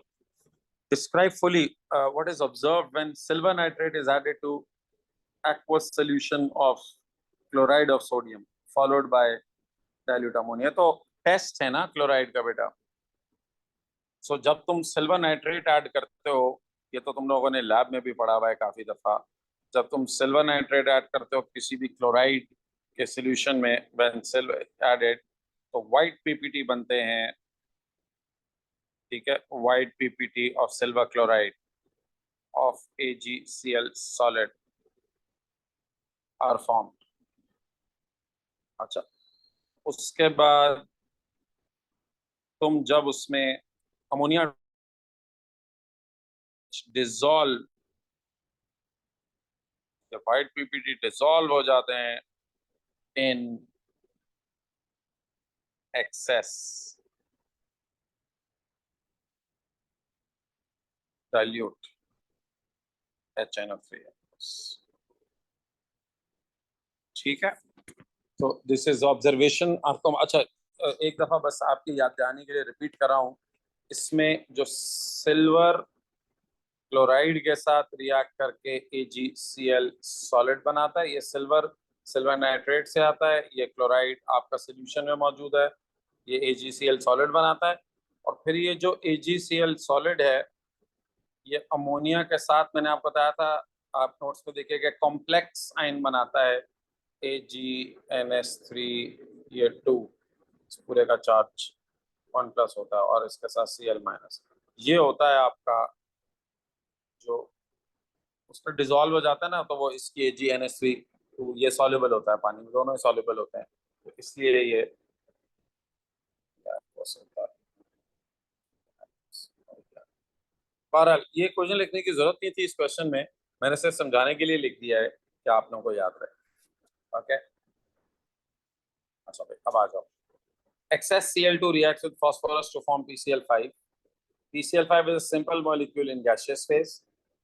describe fully what is observed when silver nitrate is added to aqueous solution of chloride of sodium followed by dilute ammonia। तो टेस्ट है ना क्लोराइड का बेटा। सो जब तुम सिल्वर नाइट्रेट ऐड करते हो, ये तो तुम लोगों ने लैब में भी पढ़ा हुआ है काफी दफा, जब तुम सिल्वर नाइट्रेट ऐड करते हो किसी भी क्लोराइड के सॉल्यूशन में, व्हेन सिल्वर एडेड, तो व्हाइट पीपीटी बनते हैं। ठीक है, white PPT of silver chloride of AgCl solid are formed. अच्छा, उसके बाद तुम जब उसमें अमोनिया डिसॉल्व, जब व्हाइट पीपीटी डिसॉल्व हो जाते हैं इन एक्सेस dilute HNO3। ठीक है, तो दिस इज ऑब्जर्वेशन आपको। अच्छा, एक दफा बस आपकी याद दिलाने के लिए रिपीट कर रहा हूँ, इसमें जो सिल्वर क्लोराइड के साथ रिएक्ट करके AgCl सॉलिड बनाता है, ये सिल्वर सिल्वर नाइट्रेट से आता है, ये क्लोराइड आपका सोल्यूशन में मौजूद है, ये AgCl सॉलिड बनाता है। और फिर ये जो AgCl सॉलिड है, ये अमोनिया के साथ, मैंने आपको बताया था, आप नोट्स में देखिएगा, कॉम्प्लेक्स आयन बनाता है AgNH3, ये 2, इस पूरे का चार्ज 1+ होता है और इसके साथ Cl-। ये होता है आपका जो उसका डिसॉल्व हो जाता है ना, तो वो इसकी AgNH3, तो ये सॉल्युबल होता है पानी में, दोनों ही सॉल्युबल होते हैं, तो इसलिए ये होता है। बहरहाल ये क्वेश्चन लिखने की जरूरत नहीं थी इस क्वेश्चन में, मैंने सिर्फ समझाने के लिए लिख दिया है कि आप लोगों को याद रहे। ओके, अच्छा भाई अब आ जाओ। Excess Cl2 reacts with phosphorus to form PCl5. PCl5 is a simple molecule in gaseous phase.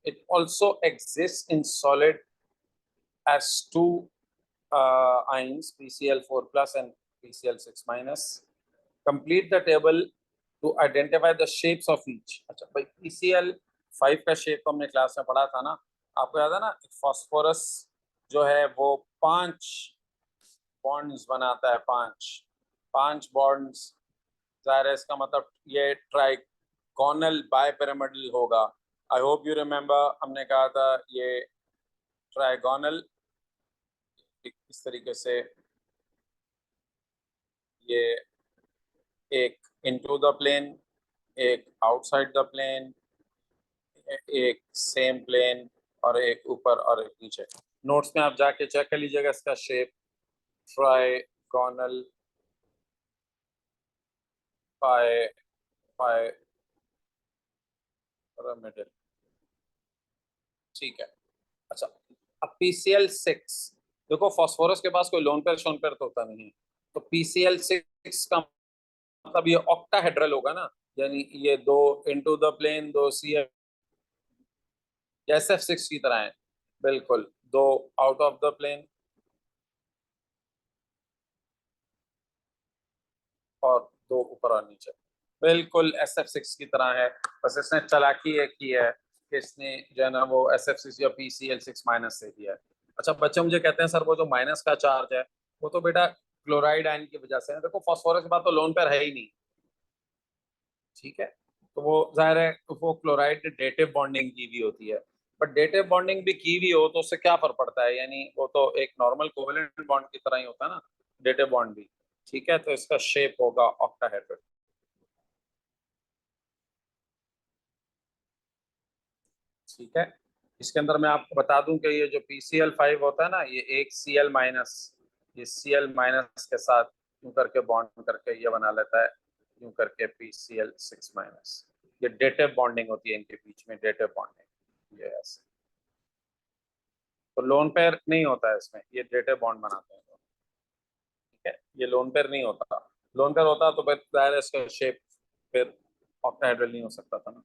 It also exists in solid as two ions, PCl4 plus and PCl6 minus. Complete the table to identify the shapes of each। अच्छा भाई, PCl5 का shape तो हमने class में पढ़ा था ना, आपको याद है ना, फास्फोरस जो है वो 5 बॉन्ड्स बनाता है, 5 बॉन्ड्स। जाहिर है इसका मतलब ये ट्राइगोनल बाइपिरामिडल होगा। आई होप यू रिमेम्बर, हमने कहा था ये ट्राइगोनल इस तरीके से, ये एक इनटू द प्लेन, एक आउटसाइड द प्लेन, एक सेम प्लेन, और एक ऊपर और एक नीचे। नोट्स में आप जाके चेक कर लीजिएगा इसका शेप, ट्राइगोनल पाई पिरामिडल। ठीक है, अच्छा, अब PCl6, देखो फास्फोरस के पास कोई लोन पेयर शोन पेयर तो होता नहीं है, तो PCl6 का मतलब ये ऑक्टाहेड्रल होगा ना, यानी ये 2 into the plane, 2 Cl, SF6 की तरह है बिल्कुल, 2 आउट ऑफ द प्लेन और 2 ऊपर और नीचे, बिल्कुल SF6 की तरह है। बस इसने चालाकी एक की है कि इसने जो है ना वो SF6 या PCl6 माइनस से दिया है। अच्छा बच्चे मुझे कहते हैं सर वो जो माइनस का चार्ज है वो तो बेटा क्लोराइड आयन की वजह से है। देखो फास्फोरस के बाद तो लोन पेयर है ही नहीं, ठीक है, तो वो जाहिर है वो क्लोराइड डेटिव बॉन्डिंग की भी होती है, बट डेटिव बॉन्डिंग भी की भी हो तो उससे क्या फर्क पड़ता है, यानी वो तो एक नॉर्मल कोवेलेंट बॉन्ड की तरह ही होता है ना, डेटिव बॉन्ड भी। ठीक है, तो इसका शेप होगा ऑक्टाहेड्रल। ठीक है, इसके अंदर मैं आपको बता दूं कि ये जो PCl5 होता है ना, ये एक Cl माइनस, ये Cl माइनस के साथ यूं करके बॉन्ड करके ये बना लेता है, यूं करके PCl6 माइनस। ये डेटिव बॉन्डिंग होती है इनके बीच में, डेटिव बॉन्डिंग, ये ऐसे। तो लोन पेयर नहीं होता है इसमें, ये डेटिव बॉन्ड बनाते हैं, ठीक है, ये लोन पेयर नहीं होता। लोन पेयर होता तो फिर जाहिर है इसका शेप फिर ऑक्टाहेड्रल नहीं हो सकता था ना।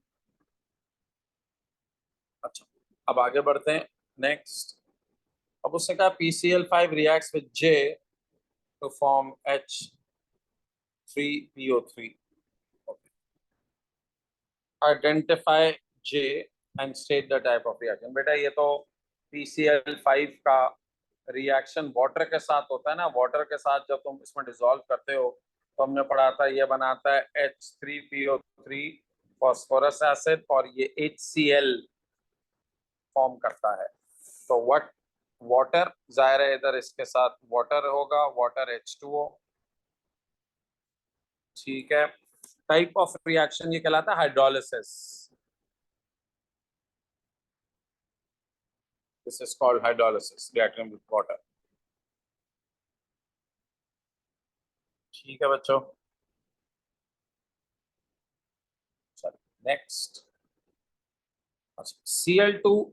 अच्छा, अब आगे बढ़ते हैं नेक्स्ट। अब उसने कहा PCl5 reacts with J to form H3PO3. Identify J and state the type of reaction. बेटा ये तो PCl5 का रिएक्शन वाटर के साथ होता है ना, वाटर के साथ जब तुम इसमें डिसॉल्व करते हो तो हमने पढ़ा था ये बनाता है H3PO3 फॉस्फोरस एसिड और ये HCl फॉर्म करता है। तो व्हाट वाटर जाहिर है इधर इसके साथ वाटर होगा, वाटर H2O, ठीक है। टाइप ऑफ रिएक्शन ये कहलाता है hydrolysis. This is called hydrolysis, reacting with water. ठीक है बच्चों, next. Cl2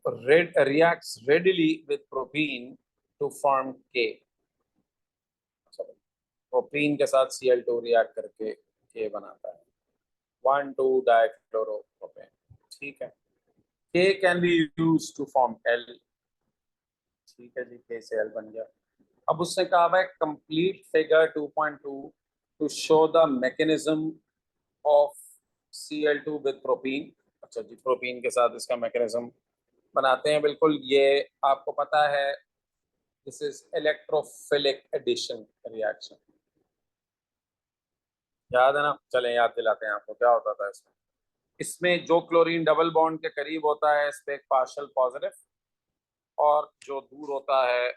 reacts readily with propene to form K। Propene के साथ Cl2 रिएक्ट करके K बनाता है, 1,2-डाइक्लोरोप्रोपेन, ठीक है। K can be used to form L, ठीक है जी, K से L बन गया। अब उसने कहा भाई complete figure 2.2 to show the mechanism of Cl2 with propene. अच्छा जी, प्रोपीन के साथ इसका मैकेनिज्म बनाते हैं, बिल्कुल ये आपको पता है, this is electrophilic addition reaction, याद है ना? चलें याद दिलाते हैं आपको क्या होता था इसमें। इसमें जो क्लोरीन डबल बॉन्ड के करीब होता है इस पे एक पार्शियल पॉजिटिव, और जो दूर होता है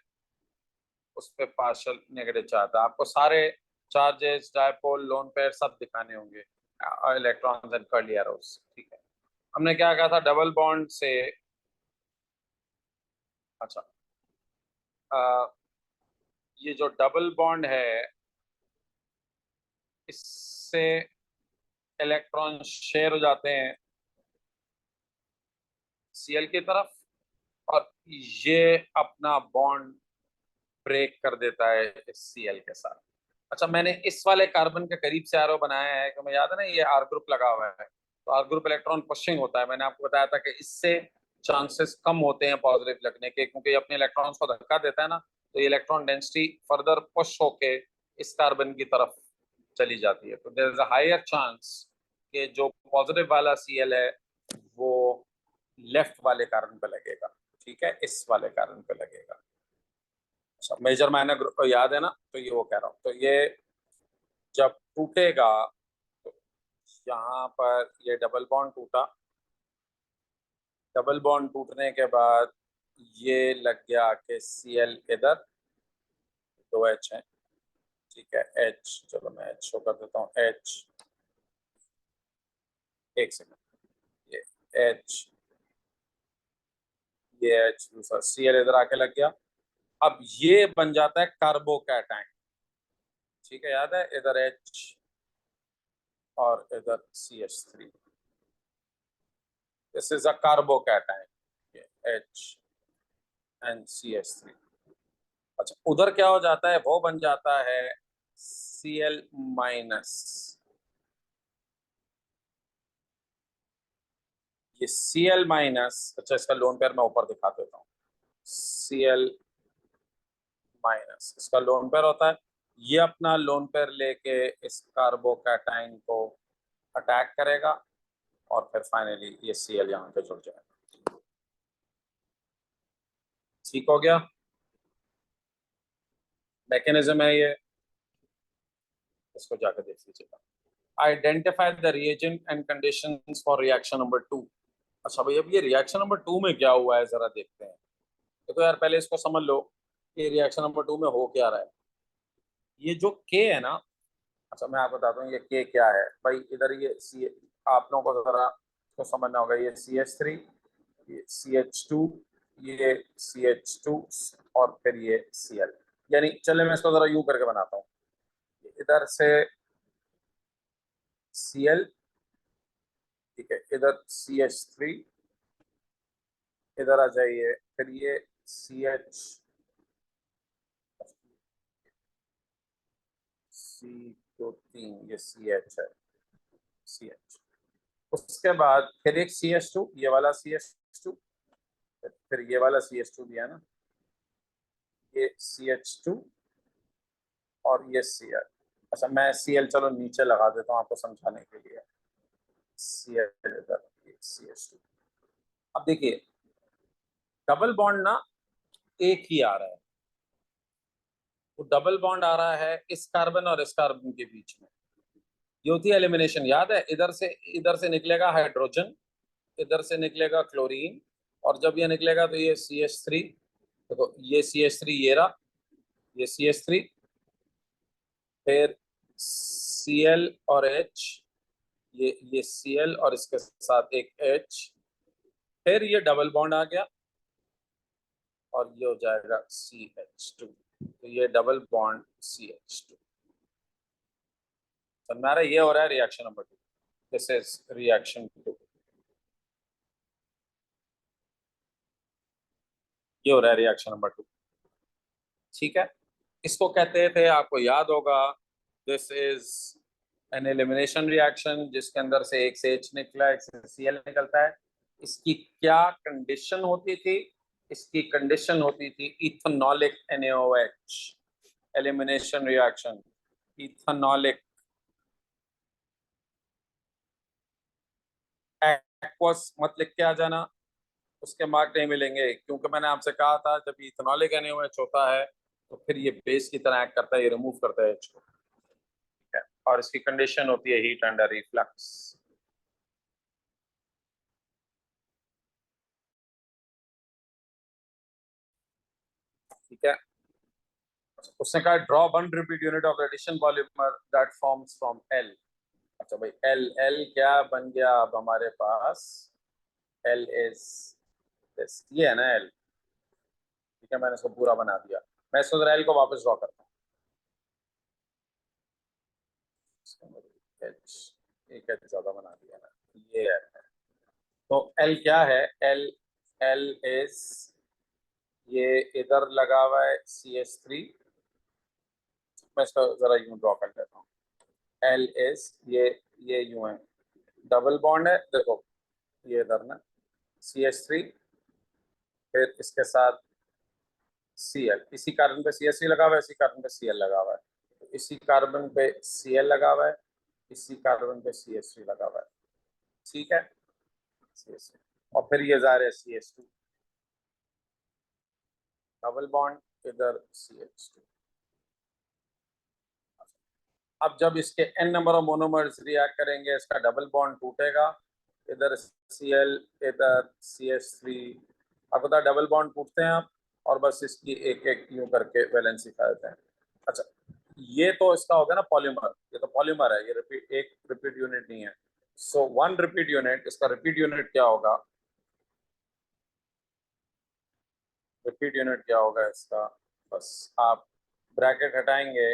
उस पे पार्शियल नेगेटिव चार्ज। आपको सारे चार्जेस, डायपोल, लोन पेयर सब दिखाने होंगे, इलेक्ट्रॉन्स एंड कर्ली एरोस, ठीक है। हमने क्या कहा था डबल बॉन्ड से, अच्छा ये जो डबल बॉन्ड है इससे इलेक्ट्रॉन शेयर हो जाते हैं Cl की तरफ, और ये अपना बॉन्ड ब्रेक कर देता है इस Cl के साथ। अच्छा, मैंने इस वाले कार्बन के करीब से आरो बनाया है, तुम्हें याद है ना, ये R ग्रुप लगा हुआ है, तो R ग्रुप इलेक्ट्रॉन पुशिंग होता है। मैंने आपको बताया था कि इससे चांसेस कम होते हैं पॉजिटिव लगने के, क्योंकि ये अपने इलेक्ट्रॉन्स को धक्का देता है ना, तो ये इलेक्ट्रॉन डेंसिटी फर्दर पुश होके इस कार्बन की तरफ चली जाती है। तो there is a higher chance कि जो पॉजिटिव वाला Cl है वो लेफ्ट वाले कार्बन पे लगेगा, ठीक है, इस वाले कार्बन पे लगेगा। अच्छा, मेजर माइनर ग्रुप याद है ना, तो ये वो कह रहा हूँ, तो ये जब टूटेगा तो यहाँ पर ये डबल बॉन्ड टूटा, डबल बॉन्ड टूटने के बाद ये लग गया कि Cl इधर, दो H है, ठीक है, H, चलो मैं H शो कर देता हूँ, H, एक सेकंड, ये H, ये H, दूसरा Cl इधर आके लग गया। अब ये बन जाता है कार्बोकैटायन, ठीक है, याद है, इधर H और इधर CH3, this is a carbocation, H and CH3। अच्छा, उधर क्या हो जाता है, वो बन जाता है Cl माइनस, ये Cl माइनस, अच्छा इसका लोन पेयर मैं ऊपर दिखा देता हूँ, Cl माइनस इसका लोन पेयर होता है, ये अपना लोन पेयर लेके इस कार्बोकैटायन को अटैक करेगा और फिर फाइनली ये Cl यहाँ पे जुड़ जाएगा। ठीक हो गया, मैकेनिज्म है ये, इसको जाकर देख लीजिएगा। Identify the reagent and conditions for reaction number 2। अच्छा भाई, अब ये रिएक्शन नंबर 2 में क्या हुआ है जरा देखते हैं। देखो यार, पहले इसको समझ लो कि रिएक्शन नंबर 2 में हो क्या रहा है। ये जो के है ना, अच्छा मैं आपको बताता हूँ ये के क्या है भाई। इधर ये सी, आप लोगों को जरा इसको समझना होगा, ये CH3, ये CH2, ये CH2 और फिर ये Cl। यानी चले मैं इसको जरा यूं करके बनाता हूँ, इधर से Cl, ठीक है, इधर CH3, इधर आ जाइए, फिर ये CH C2 3, ये CH है, CH। उसके बाद फिर एक CH2, ये वाला CH2, फिर ये वाला CH2 दिया ना, ये CH2 और ये Cl। अच्छा मैं Cl चलो नीचे लगा देता हूँ आपको समझाने के लिए। Cl इधर, ये CH2। अब देखिए डबल बॉन्ड ना एक ही आ रहा है, वो डबल बॉन्ड आ रहा है इस कार्बन और इस कार्बन के बीच में। ये होती है एलिमिनेशन, याद है? इधर से निकलेगा हाइड्रोजन, इधर से निकलेगा क्लोरीन, और जब ये निकलेगा तो ये CH3, देखो ये CH3 ये रहा, ये CH3, फिर Cl और H, ये Cl और इसके साथ एक H, फिर ये डबल बॉन्ड आ गया और ये हो जाएगा CH2, तो ये डबल बॉन्ड CH2। तो हमारा ये हो रहा है reaction number 2, this is reaction 2, ये हो रहा है रिएक्शन नंबर 2। ठीक है, इसको कहते थे, आपको याद होगा, this is an elimination reaction, जिसके अंदर से एक से H निकला, एक से Cl निकलता है। इसकी क्या कंडीशन होती थी? इसकी कंडीशन होती थी ethanolic NaOH, elimination reaction ethanolic. Aqueous मत लिख के आ जाना, उसके मार्क नहीं मिलेंगे, क्योंकि मैंने आपसे कहा था जब इथेनॉलिक NaOH होता है तो फिर ये बेस की तरह एक्ट करता है, ये रिमूव करता है H को। ठीक है, और इसकी कंडीशन होती है हीट अंडर रिफ्लक्स। ठीक है, उसने कहा draw one repeat unit of addition polymer that forms from L। अच्छा भाई L, L क्या बन गया अब हमारे पास? L इज दिस, ये है ना L। ठीक है, मैंने इसको पूरा बना दिया, मैं इसको जरा L को वापस ड्रॉ करता हूँ। H, एक H ज्यादा बना दिया ना, ये है। तो L क्या है? L, L इज, ये इधर लगा हुआ है CH3, मैं इसको जरा यूं ड्रॉ कर देता हूँ। L इज ये यूं है, डबल बॉन्ड है, देखो ये इधर ना CH3, फिर इसके साथ Cl, इसी कार्बन पे CH3 लगा हुआ है, इसी कार्बन पे Cl लगा हुआ है, तो इसी कार्बन पे Cl लगा हुआ है, इसी कार्बन पे CH3 लगा हुआ है। ठीक है, CH3, और फिर ये जा रहे हैं CH2, डबल बॉन्ड इधर CH2। अब जब इसके n number of monomers react करेंगे, इसका डबल बॉन्ड टूटेगा, इधर Cl, इधर CH3, आपको पता डबल बॉन्ड टूटते हैं आप, और बस इसकी एक एक यूं करके वैलेंसी खा देते हैं। अच्छा, ये तो इसका हो गया ना पॉलीमर, ये तो पॉलीमर है, ये रिपीट, एक रिपीट यूनिट नहीं है। सो वन रिपीट यूनिट, इसका रिपीट यूनिट क्या होगा? रिपीट यूनिट क्या होगा इसका? बस आप ब्रैकेट हटाएंगे,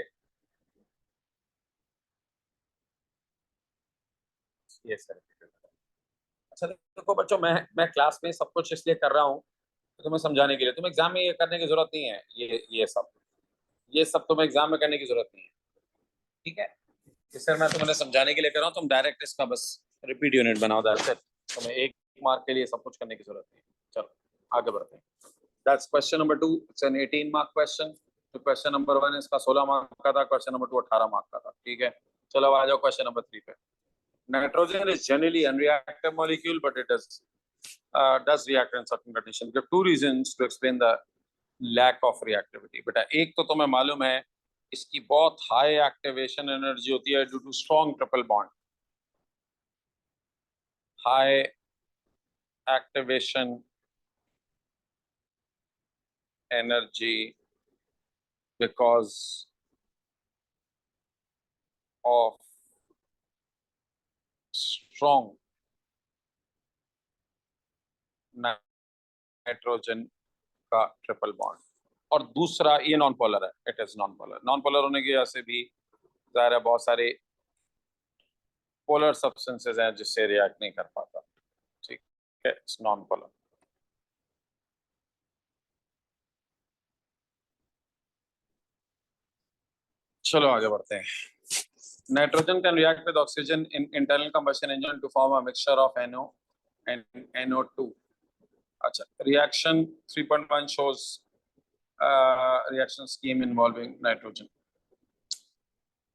ये सर। अच्छा देखो बच्चों, मैं क्लास में सब कुछ इसलिए कर रहा हूँ तो तुम्हें समझाने के लिए, तुम्हें एग्जाम में ये करने की जरूरत नहीं है, ये सब तुम्हें एग्जाम में करने की जरूरत नहीं है। ठीक है, ये सर मैं तुम्हें समझाने के लिए कर रहा हूँ, तुम डायरेक्ट इसका बस रिपीट यूनिट बनाओ, दैट्स इट। तुम्हें एक मार्क के लिए सब कुछ करने की जरूरत नहीं है। चलो आगे बढ़ते हैं। That's question number 2, it's an 18 mark question. तो क्वेश्चन नंबर 1 इसका 16 मार्क का था, क्वेश्चन नंबर 2 18 मार्क का था। ठीक है, चलो आ जाओ क्वेश्चन नंबर 3 पे। Nitrogen is generally unreactive molecule but it does react in certain conditions. There are two reasons to explain the lack of reactivity. बेटा एक तो तुम्हें मालूम है इसकी बहुत हाई एक्टिवेशन एनर्जी होती है due to strong triple bond. High activation energy because of strong nitrogen का ट्रिपल बॉन्ड। और दूसरा ये नॉन पोलर है, it is non polar. Non polar होने की वजह से भी जाहिर है बहुत सारे पोलर सब्सटेंसेस हैं जिससे रिएक्ट नहीं कर पाता। ठीक है, इट्स नॉन पोलर। चलो आगे बढ़ते हैं। Nitrogen can react with oxygen in internal combustion engine to form a mixture of NO and NO2। अच्छा, reaction 3.1 shows reaction scheme involving nitrogen।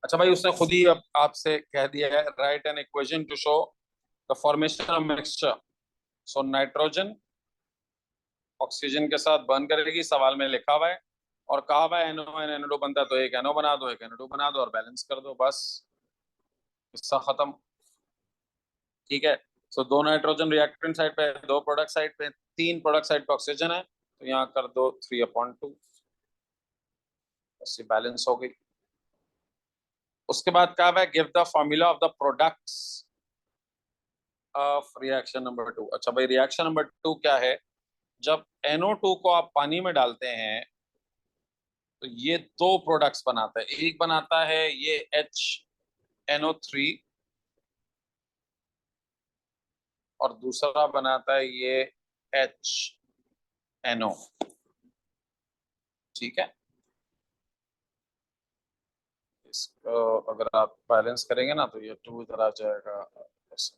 अच्छा भाई, उसने खुद ही अब आपसे कह दिया है, right an equation two show the formation of mixture. So nitrogen oxygen के साथ बर्न करेगी, सवाल में लिखा हुआ है, और कहा हुआ है NO and NO2 बनता है, तो एक NO बना दो, एक NO2 बना दो और बैलेंस कर दो, बस किस्सा खत्म। ठीक है। सो दो नाइट्रोजन रिएक्टेंट साइड पे, दो प्रोडक्ट साइड पे, तीन प्रोडक्ट साइड पे ऑक्सीजन है, तो यहाँ कर दो 3/2, बस बैलेंस हो गई। उसके बाद कहा है give the formula of the products of reaction number 2। अच्छा भाई, रिएक्शन नंबर 2 क्या है? जब NO2 को आप पानी में डालते हैं तो ये दो प्रोडक्ट्स बनाता है। एक बनाता है ये HNO3 और दूसरा बनाता है ये HNO। ठीक है, इसको अगर आप बैलेंस करेंगे ना तो ये 2 इधर आ जाएगा,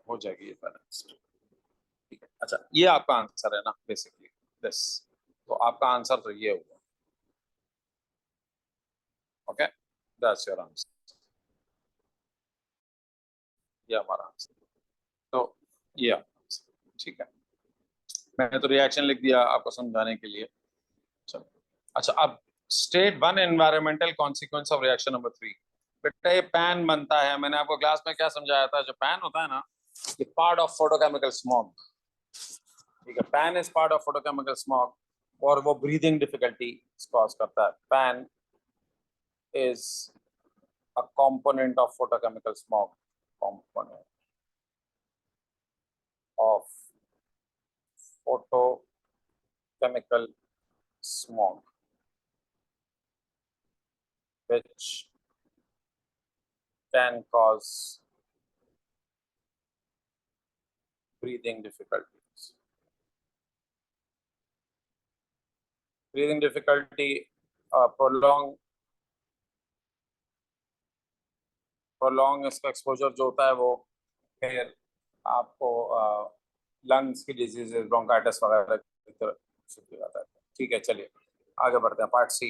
हो जाएगी ये बैलेंस। ठीक है। अच्छा, ये आपका आंसर है ना बेसिकली दिस, तो आपका आंसर तो ये होगा। ओके, दैट्स योर आंसर, ये हमारा आंसर। तो ये आंसर, ठीक है। मैंने तो रिएक्शन लिख दिया आपको समझाने के लिए। चलो, अच्छा, अब state one environmental consequence of reaction number 3। बेटा ये पैन बनता है, मैंने आपको क्लास में क्या समझाया था, जो पैन होता है ना, ये पार्ट ऑफ फोटोकेमिकल स्मॉग। ठीक है, pan is part of photochemical smog और वो ब्रीदिंग डिफिकल्टी कॉज करता है। Pan is a component of photochemical smog, component of photochemical smog which can cause breathing difficulties. Breathing difficulty, prolong इसका exposure जो होता है वो फिर आपको लंग्स की डिजीजेस, ब्रोंकाइटिस वगैरह की तरफ से जाता है। ठीक है, चलिए आगे बढ़ते हैं। Part C.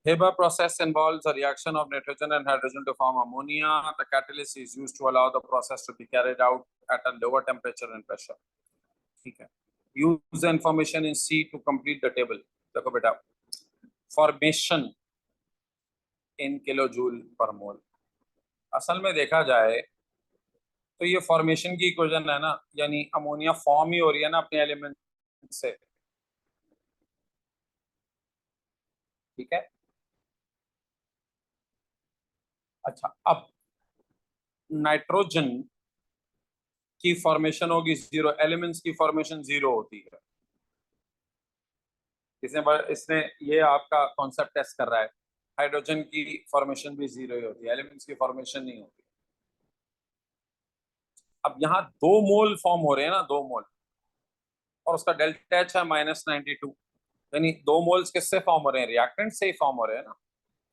Haber process involves a reaction of nitrogen and hydrogen to form ammonia. The catalyst is used to allow the process to be carried out at a lower temperature and pressure. ठीक है। Use the information in C to complete the table. देखो बेटा, formation इन kilojoule पर मोल। असल में देखा जाए तो ये फॉर्मेशन की इक्वेशन है ना, यानी अमोनिया फॉर्म ही हो रही है ना अपने एलिमेंट से। ठीक है। अच्छा, अब नाइट्रोजन की फॉर्मेशन होगी 0, एलिमेंट्स की फॉर्मेशन 0 होती है। इसने ये आपका कॉन्सेप्ट टेस्ट कर रहा है। हाइड्रोजन की फॉर्मेशन भी 0 ही होती है, एलिमेंट्स की फॉर्मेशन नहीं होती। अब यहाँ 2 मोल फॉर्म हो रहे हैं ना, 2 मोल, और उसका डेल्टा एच है -92, यानी 2 मोल्स किससे फॉर्म हो रहे हैं? रिएक्टेंट से ही फॉर्म हो रहे हैं ना।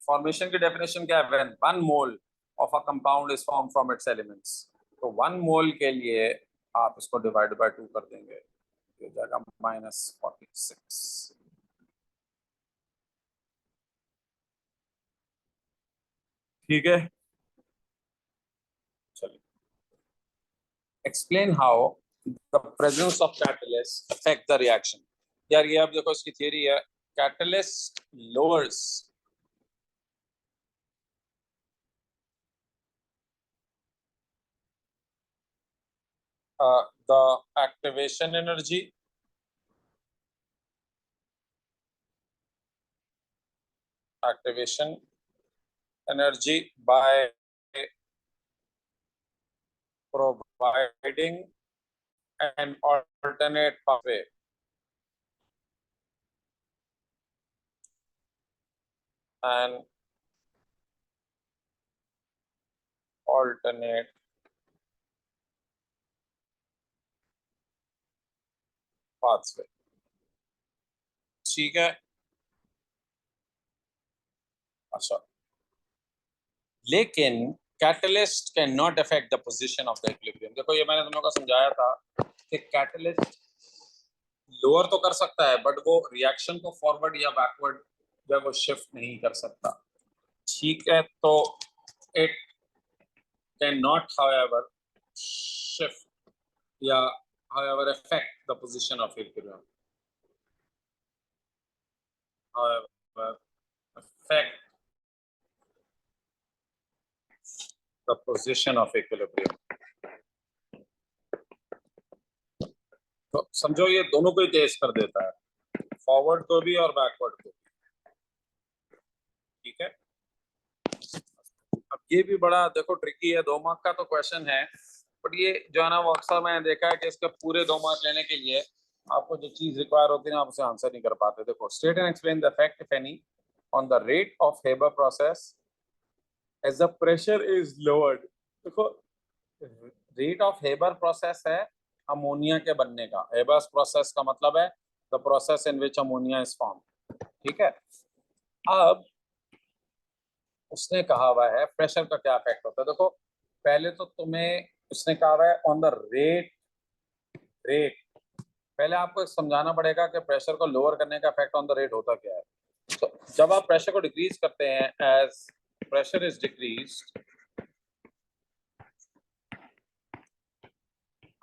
फॉर्मेशन की डेफिनेशन क्या है? When 1 mole of a compound is form from its elements. तो 1 मोल के लिए आप इसको डिवाइड बाय 2 कर देंगे, हो जाएगा -46। ठीक है, चलिए explain how the presence of catalyst affect the reaction। यार ये आप देखो, इसकी थियरी है, catalyst lowers the activation energy by providing an alternate pathway, an alternate pathway। ठीक है। अच्छा, लेकिन catalyst can not affect the position of the equilibrium. देखो ये मैंने तुम लोगों को समझाया था कि कैटलिस्ट लोअर तो कर सकता है बट वो रिएक्शन को फॉरवर्ड या बैकवर्ड जो वो शिफ्ट नहीं कर सकता। ठीक है, तो it can not however shift या however affect the position of equilibrium, however affect the position of equilibrium। तो समझो ये दोनों को ही तेज कर देता है, फॉरवर्ड को भी और बैकवर्ड को भी। ठीक है, अब ये भी बड़ा देखो ट्रिकी है, 2 मार्क का तो क्वेश्चन है, बट ये जो है ना वो अक्सर मैंने देखा है कि इसके पूरे 2 मार्क लेने के लिए आपको जो चीज रिक्वायर होती है ना आप उसे आंसर नहीं कर पाते। देखो, state and explain the effect if any on the rate of Haber process as the pressure is lowered. देखो, रेट ऑफ हेबर प्रोसेस है अमोनिया के बनने का। हेबर्स प्रोसेस का मतलब है the process in which ammonia is form. ठीक है, अब उसने कहा हुआ है प्रेशर का क्या इफेक्ट होता है। देखो, पहले तो तुम्हें उसने कहा हुआ है ऑन द रेट पहले आपको समझाना पड़ेगा कि प्रेशर को लोअर करने का इफेक्ट ऑन द रेट होता क्या है। तो जब आप प्रेशर को डिक्रीज करते हैं, एज प्रेशर इज डिक्रीज्ड,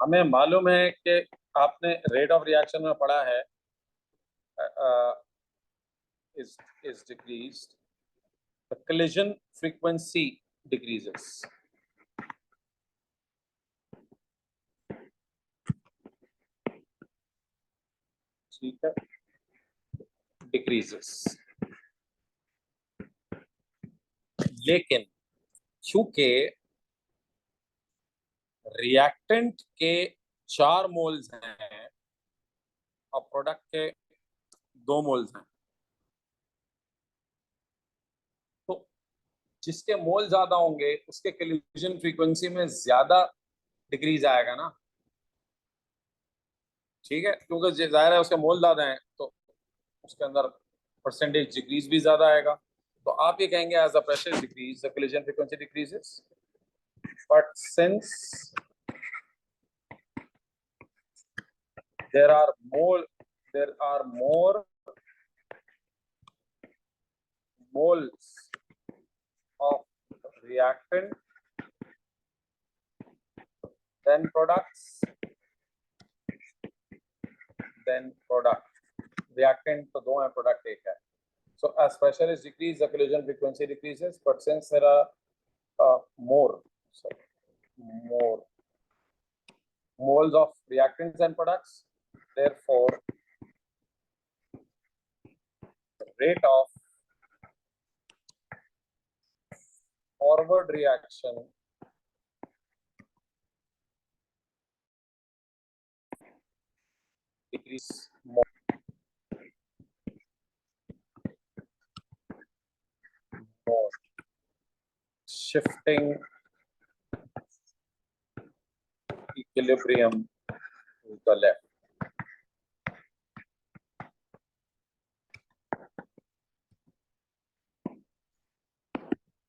हमें मालूम है कि आपने रेट ऑफ रिएक्शन में पढ़ा है is decreased, the collision frequency decreases। ठीक है, डिक्रीजेस। लेकिन क्योंकि रिएक्टेंट के 4 मोल्स हैं और प्रोडक्ट के 2 मोल्स हैं, तो जिसके मोल ज्यादा होंगे उसके कोलिजन फ्रीक्वेंसी में ज्यादा डिक्रीज आएगा ना। ठीक है, क्योंकि जाहिर है उसके मोल ज्यादा हैं तो उसके अंदर परसेंटेज डिक्रीज भी ज्यादा आएगा। तो आप ये कहेंगे as the pressure decrease the collision frequency decreases, but since there are more moles of reactant than products, reactant तो 2 है, product 1 है। So as pressure is decreased, the collision frequency decreases, but since there are more moles of reactants and products, therefore the rate of forward reaction decrease more, shifting equilibrium to the left।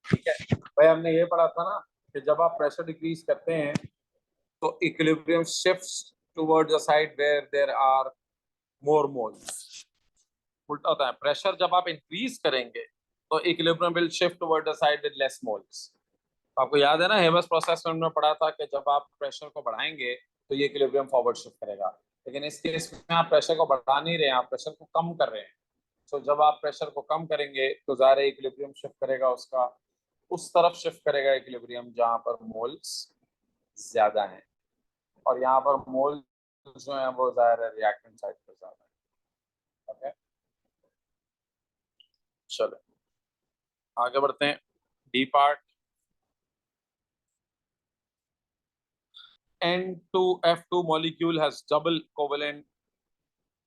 ठीक है भाई, हमने ये पढ़ा था ना कि जब आप प्रेशर डिक्रीज करते हैं तो equilibrium shifts towards the side where there are more moles. उल्टा होता है, प्रेशर जब आप इंक्रीज करेंगे तो equilibrium will shift toward the side with less moles. आपको याद है ना, हेबर्स प्रोसेस में हमने पढ़ा था कि जब आप प्रेशर को बढ़ाएंगे तो ये इक्विलिब्रियम फॉरवर्ड शिफ्ट करेगा, लेकिन इस केस में आप प्रेशर को बढ़ा नहीं रहे हैं, आप प्रेशर को कम कर रहे हैं। तो जब आप प्रेशर को कम करेंगे तो ज़ाहिर है इक्विलिब्रियम शिफ्ट करेगा, उसका उस तरफ शिफ्ट करेगा इक्विलिब्रियम जहां पर मोल्स ज्यादा हैं, और यहाँ पर मोल्स जो है वो ज़ाहिर है रिएक्टेंट साइड पर ज्यादा है। ओके, चलो आगे बढ़ते हैं। D part, N2F2 molecule has double covalent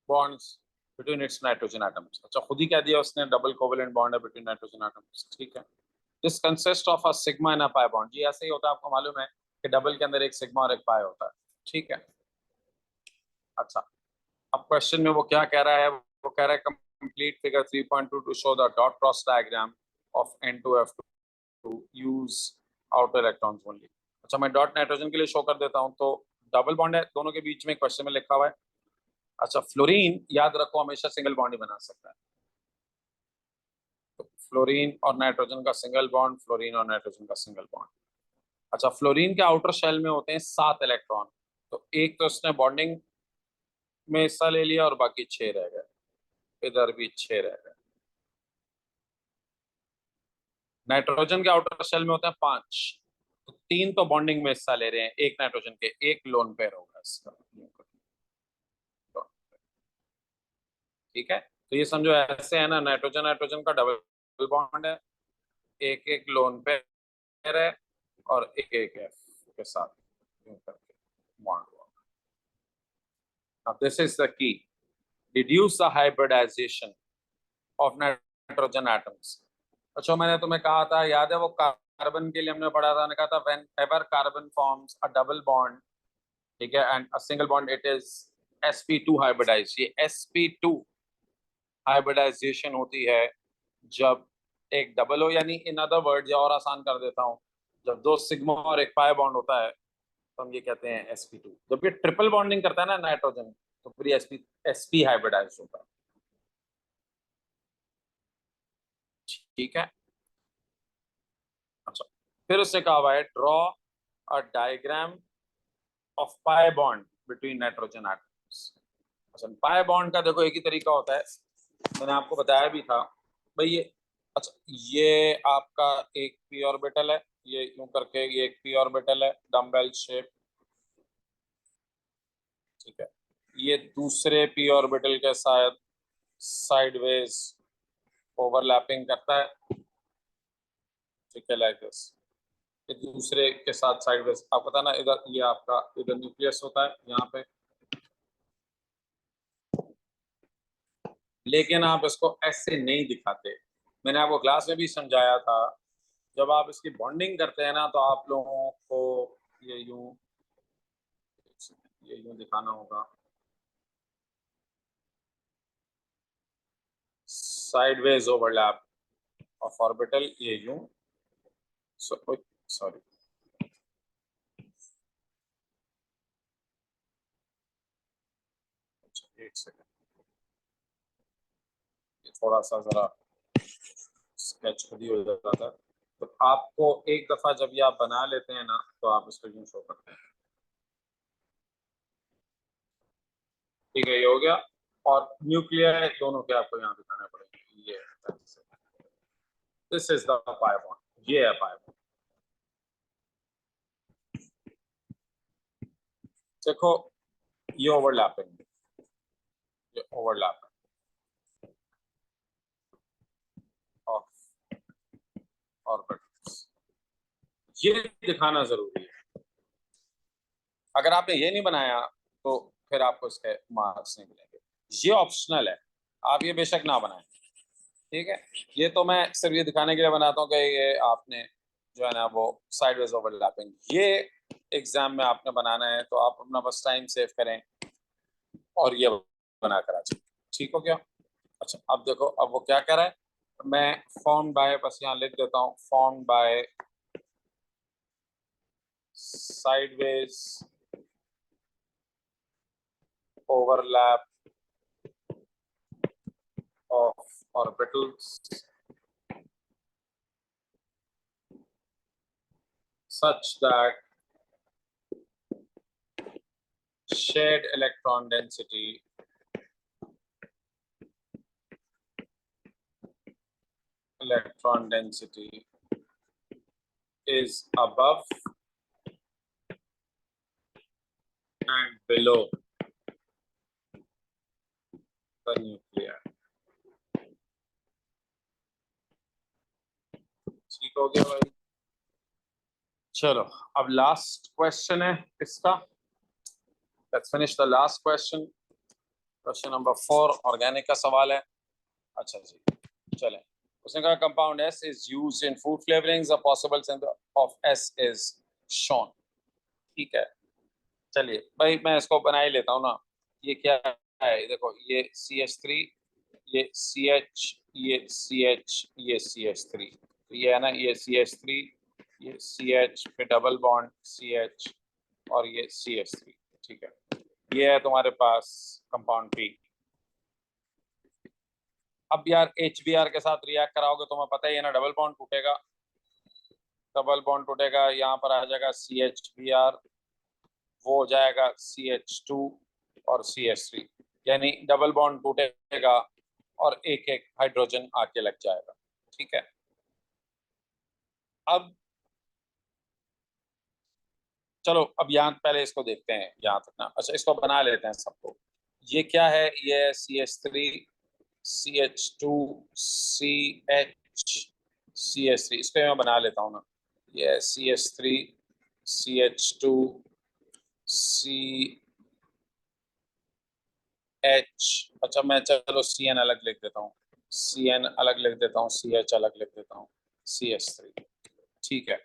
bonds between its nitrogen atoms। अच्छा, खुद ही कह दिया उसने डबल कोवेलेंट बॉन्ड है between nitrogen atoms। ठीक है, this consist of a sigma and a pi bond. जी ऐसे ही होता है, आपको मालूम है कि डबल के अंदर एक सिग्मा और एक पाई होता है। ठीक है, अच्छा अब क्वेश्चन में वो क्या कह रहा है, वो कह रहा है complete figure 3.2 to show the dot cross diagram of N2F2 to use outer electrons only. अच्छा मैं डॉट नाइट्रोजन के लिए शो कर देता हूँ, तो डबल बॉन्ड है दोनों के बीच में, क्वेश्चन में लिखा हुआ है। अच्छा फ्लोरीन याद रखो हमेशा सिंगल बॉन्ड ही बना सकता है, तो फ्लोरीन और नाइट्रोजन का सिंगल बॉन्ड, फ्लोरीन और नाइट्रोजन का सिंगल बॉन्ड। अच्छा फ्लोरीन के आउटर शेल में होते हैं 7 इलेक्ट्रॉन, तो एक तो इसने बॉन्डिंग में हिस्सा ले लिया और बाकी 6 रह गए, इधर भी 6 रह गए। नाइट्रोजन के आउटर शेल में होते हैं 5, तो 3 तो बॉन्डिंग में हिस्सा ले रहे हैं, एक नाइट्रोजन के, एक लोन पेयर होगा इसका। ठीक है, तो ये समझो ऐसे है ना, नाइट्रोजन नाइट्रोजन का डबल बॉन्ड है, एक एक लोन पेयर है और एक एक एफ के साथ यूं करके बॉन्ड हुआ। अब this is the key, deduce the hybridisation of nitrogen atoms. अच्छा मैंने तुम्हें कहा था, याद है वो कार्बन के लिए हमने पढ़ा था, मैंने कहा था whenever carbon forms a double bond, ठीक है, and a single bond, it is sp2 hybridise. ये sp2 हाइब्रिडाइजेशन होती है जब एक डबल हो, यानी इन अदर वर्ड, या और आसान कर देता हूँ, जब 2 सिग्मा और एक पाई बॉन्ड होता है तो हम ये कहते हैं sp2। जब ये ट्रिपल बॉन्डिंग करता है ना नाइट्रोजन, तो फिर sp हाइब्रिडाइज होता है। ठीक है, अच्छा फिर उससे कहा हुआ है draw a diagram of pi bond between nitrogen atoms. अच्छा पाई बॉन्ड का देखो एक ही तरीका होता है, मैंने आपको बताया भी था भाई। ये अच्छा ये आपका एक पी ऑर्बिटल है, ये यूं करके ये एक पी ऑर्बिटल है, डम्बेल शेप, ठीक है। ये दूसरे पी ऑर्बिटल के साथ साइडवेज ओवरलैपिंग करता है, ठीक है, लाइक दिस। एक दूसरे के साथ साइडवेज, आपको पता ना, इधर ये आपका इधर न्यूक्लियस होता है यहाँ पे, लेकिन आप इसको ऐसे नहीं दिखाते। मैंने आपको क्लास में भी समझाया था, जब आप इसकी बॉन्डिंग करते हैं ना, तो आप लोगों को ये यूं दिखाना होगा, साइडवेज ओवरलैप ऑफ ऑर्बिटल, ये यूं, सॉरी एक सेकंड, थोड़ा सा जरा स्केच खुद ही हो जाता था। तो आपको एक दफा जब ये आप बना लेते हैं ना, तो आप इसको यूं शो करते हैं, ठीक है, ये हो गया। और न्यूक्लियर दोनों के आपको यहाँ दिखाने पड़ेंगे, ये this is the pi bond, ये है पाई बॉन्ड। देखो ये ओवरलैपिंग, ये ओवरलैप ऑफ ऑर्बिटल्स, ये दिखाना जरूरी है। अगर आपने ये नहीं बनाया तो फिर आपको इसके मार्क्स नहीं मिलेंगे। ये ऑप्शनल है, आप ये बेशक ना बनाएं, ठीक है। ये तो मैं सिर्फ ये दिखाने के लिए बनाता हूँ कि ये आपने जो है ना वो साइडवेज ओवरलैपिंग, ये एग्जाम में आपने बनाना है, तो आप अपना बस टाइम सेव करें और ये बना कर आ जाए, ठीक हो गया। अच्छा अब देखो, अब वो क्या कह रहा है, मैं फॉर्म बाय, बस यहाँ लिख देता हूँ, form by sideways overlap of orbitals such that shared electron density is above and below the nuclei। ठीक हो गया भाई। चलो अब लास्ट क्वेश्चन है इसका, let's finish the last question, question number 4 organic का सवाल है। अच्छा जी चलें, उसने कहा compound S is used in food flavorings, a possible synthesis of S is shown। ठीक है, चलिए भाई मैं इसको बना ही लेता हूँ ना। ये क्या है, देखो ये CH3, ये CH, ये CH, ये CH3, तो ये है ना, ये CH3, ये CH पे डबल बॉन्ड CH और ये CH3, ठीक है। ये है तुम्हारे पास कंपाउंड P। अब यार HBr के साथ रिएक्ट कराओगे तो तुम्हें पता ही है ना, डबल बॉन्ड टूटेगा, डबल बॉन्ड टूटेगा, यहाँ पर आ जाएगा CHBr, वो हो जाएगा CH2 और CH3, यानी डबल बॉन्ड टूटेगा और एक एक हाइड्रोजन आके लग जाएगा, ठीक है। अब चलो, अब यहाँ पहले इसको देखते हैं यहाँ तक ना। अच्छा, इसको बना लेते हैं सबको। ये क्या है, ये CH3 CH2 CH CH3, इसको मैं बना लेता हूँ ना। ये CH3 CH2 CH, अच्छा मैं चलो CN अलग लिख देता हूँ, CN अलग लिख देता हूँ, CH अलग लिख देता हूँ, CH3, ठीक है।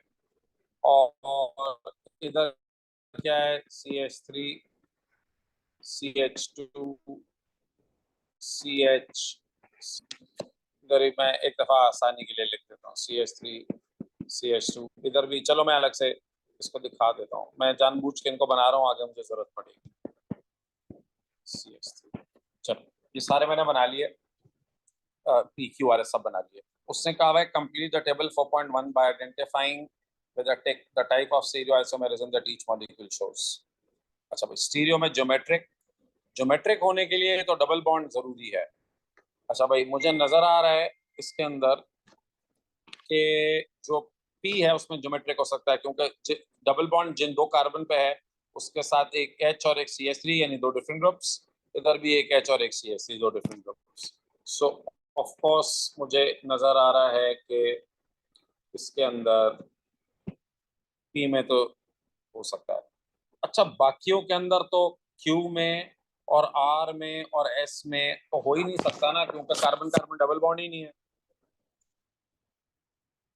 और इधर क्या है, CH3 CH2 CH, इधर ही मैं एक दफा आसानी के लिए लिख देता हूँ CH3 CH2, इधर भी चलो मैं अलग से इसको दिखा देता हूँ, मैं जानबूझ के इनको बना रहा हूँ, आगे मुझे जरूरत पड़ेगी। CH3, चलो ये सारे मैंने बना लिए, PQRS सब बना लिए। उसने कहा है complete the table 4.1 bye identifying with the type of stereoisomerism that each molecule shows। अच्छा भाई, स्टीरियो में ज्योमेट्रिक होने के लिए तो डबल बॉन्ड जरूरी है। अच्छा भाई, मुझे नजर आ रहा है इसके अंदर कि जो P है उसमें ज्योमेट्रिक हो सकता है, क्योंकि डबल बॉन्ड जिन दो कार्बन पे है उसके साथ एक H और एक CH3, यानी दो डिफरेंट ग्रुप्स, इधर भी एक H और एक CH3, दो different groups. So of course मुझे नजर आ रहा है कि इसके अंदर P में तो हो सकता है। अच्छा, बाकियों के अंदर तो Q में और R में और S में तो हो ही नहीं सकता ना, क्योंकि कार्बन कार्बन डबल बॉन्ड ही नहीं है,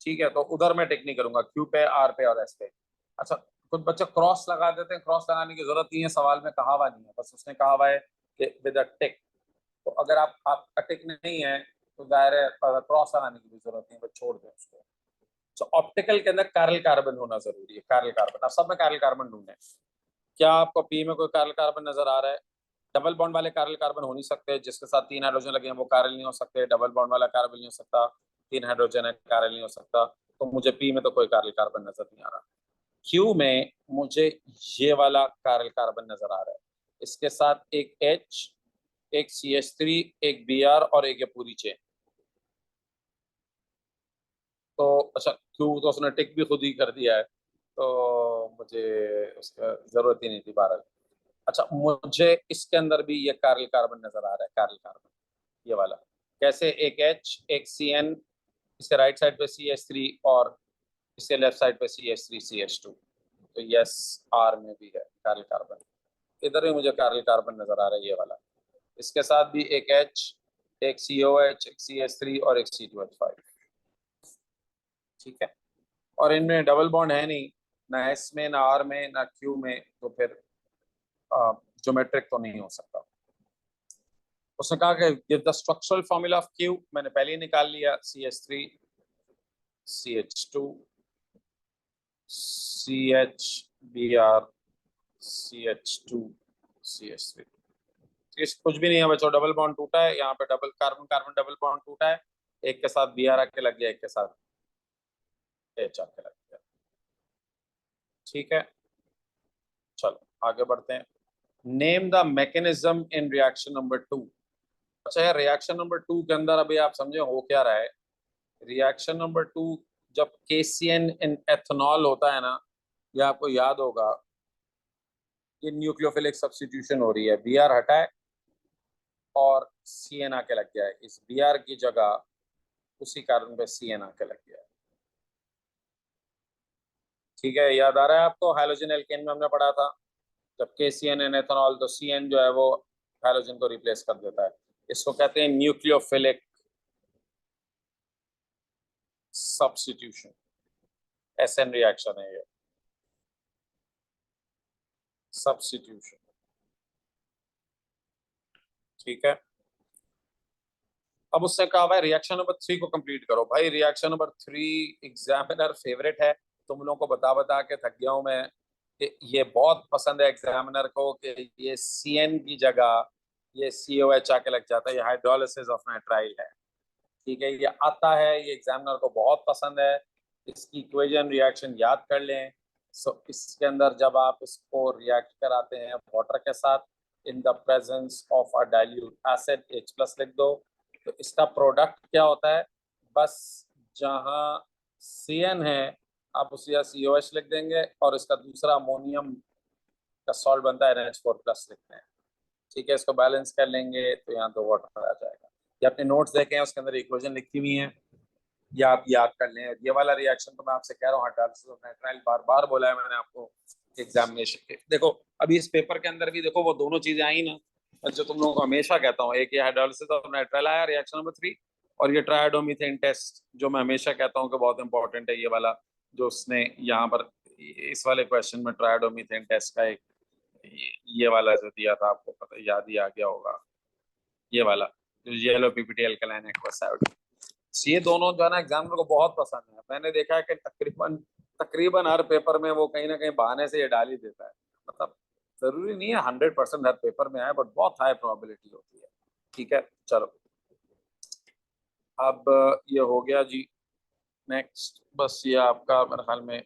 ठीक है। तो उधर मैं टिक नहीं करूंगा, Q पे, R पे और S पे। अच्छा, कुछ बच्चे क्रॉस लगा देते हैं, क्रॉस लगाने की जरूरत नहीं है, सवाल में कहा हुआ नहीं है, बस उसने कहा हुआ है कि विद अ टिक। तो अगर आपका टिक नहीं है तो दायरे क्रॉस लगाने की भी जरूरत नहीं है, बस छोड़ दें उसको। तो ऑप्टिकल के अंदर कार्बन कार्बन होना जरूरी है, कार्बन कार्बन। अब सब में कार्बन कार्बन ढूंढे, क्या आपको P में कोई कार्बन कार्बन नजर आ रहा है? डबल बॉन्ड वाले कार्बन कार्बन हो नहीं सकते, जिसके साथ तीन हाइड्रोजन लगे हैं वो कार्बन नहीं हो सकते, डबल बॉन्ड वाला कार्बन नहीं हो सकता, तीन हाइड्रोजन है कार्बन नहीं हो सकता। तो मुझे P में तो कोई कार्बन कार्बन नजर नहीं आ रहा। Q में मुझे ये वाला कार्बन कार्बन नजर आ रहा है, इसके साथ एक H, एक CH3, एक Br और एक ये पूरी चेन। तो अच्छा, Q तो उसने टिक भी खुद ही कर दिया है, तो मुझे उसका जरूरत ही नहीं थी, बहरहाल। अच्छा, मुझे इसके अंदर भी ये कार्बन कार्बन नजर आ रहा है, कार्बन कार्बन ये वाला। कैसे, एक H एक CN, इसके राइट साइड पे CH3 और इसके लेफ्ट साइड पे CH3 CH2। तो यस, R में भी है कार्बन कार्बन, इधर भी मुझे कार्बन कार्बन नजर आ रहा है ये वाला। इसके साथ भी एक H, एक COH, एक CH3 और एक C2H5, ठीक है। और इनमें डबल बॉन्ड है नहीं, ना S में, ना R में, ना Q में, तो फिर ज्योमेट्रिक तो नहीं हो सकता। उसने कहा कि give the structural formula of Q, मैंने पहले ही निकाल लिया, CH3 CH2 CHBr CH2 CH3। इस कुछ भी नहीं है बच्चों, डबल बॉन्ड टूटा है यहाँ पे, double carbon carbon double bond टूटा है, एक के साथ Br आके लग गया, एक के साथ H आके लग गया, ठीक है। चलो आगे बढ़ते हैं। Name the mechanism in reaction number 2। अच्छा यार, रिएक्शन नंबर 2 के अंदर अभी आप समझे हो क्या रहा है। रिएक्शन नंबर 2, जब KCN इन एथेनॉल होता है ना, ये आपको याद होगा, ये न्यूक्लियोफिलिक सब्स्टिट्यूशन हो रही है, Br हटा है और CN आके लग गया है, इस Br की जगह उसी कार्बन पे CN आके लग गया है, ठीक है। याद आ रहा है आपको, हाइड्रोजन एल्केन में हमने पढ़ा था, जब KCN इन एथेनॉल तो CN जो है वो हाइड्रोजन को रिप्लेस कर देता है। इसको कहते हैं न्यूक्लियोफिलिक सब्स्टिट्यूशन, SN रिएक्शन है ये, सब्स्टिट्यूशन, ठीक है। अब उससे कहा भाई रिएक्शन नंबर 3 को कंप्लीट करो। भाई रिएक्शन नंबर 3 एग्जामिनर फेवरेट है, तुम लोगों को बता बता के थक गया हूं मैं कि ये बहुत पसंद है एग्जामिनर को कि ये CN की जगह ये COH आके लग जाता है, ये हाइड्रोलिसिस ऑफ नाइट्राइल है। ठीक है, ये आता है, ये एग्जामिनर को बहुत पसंद है। इसकी इक्वेशन रिएक्शन याद कर लें। इसके अंदर जब आप इसको रिएक्ट कराते हैं वाटर के साथ in the presence of a dilute acid H+ लिख दो, तो इसका प्रोडक्ट क्या होता है, बस जहां CN है आप उसे या COH लिख देंगे और इसका दूसरा अमोनियम का सॉल्ट बनता है NH4+ लिखते हैं। ठीक है, इसको बैलेंस कर लेंगे तो यहाँ 2 वाटर आ जाएगा। ये अपने नोट्स देखें, उसके अंदर इक्वेशन लिखी हुई है, या आप याद कर लें। ये वाला रिएक्शन तो मैं आपसे कह रहा हूँ हाइड्रोलिसिस ऑफ नाइट्राइल, बार बार बोला है मैंने आपको एग्जामिनेशन के। देखो अभी इस पेपर के अंदर भी देखो वो दोनों चीजें आई ना, जो तुम लोगों को हमेशा कहता हूँ, एक ये हाइड्रोलिसिस ऑफ नाइट्राइल आया रिएक्शन नंबर 3, और ये ट्राइडोमीथेन टेस्ट जो मैं हमेशा कहता हूँ कि बहुत इंपॉर्टेंट है ये वाला, जो उसने यहाँ पर इस वाले क्वेश्चन में ट्राइडोमीथेन टेस्ट का एक ये वाला जो दिया था, आपको पता याद ही आ गया होगा, ये वाला जो yellow PPT alkaline aqueous iodine. ये दोनों जो है ना एग्जामिनर को बहुत पसंद है। मैंने देखा है कि तकरीबन तकरीबन हर पेपर में वो कहीं ना कहीं बहाने से ये डाल ही देता है। मतलब जरूरी नहीं है 100% हर पेपर में आए, बट बहुत हाई प्रोबेबिलिटी होती है। ठीक है, चलो अब ये हो गया जी। नेक्स्ट बस ये आपका मेरे ख्याल में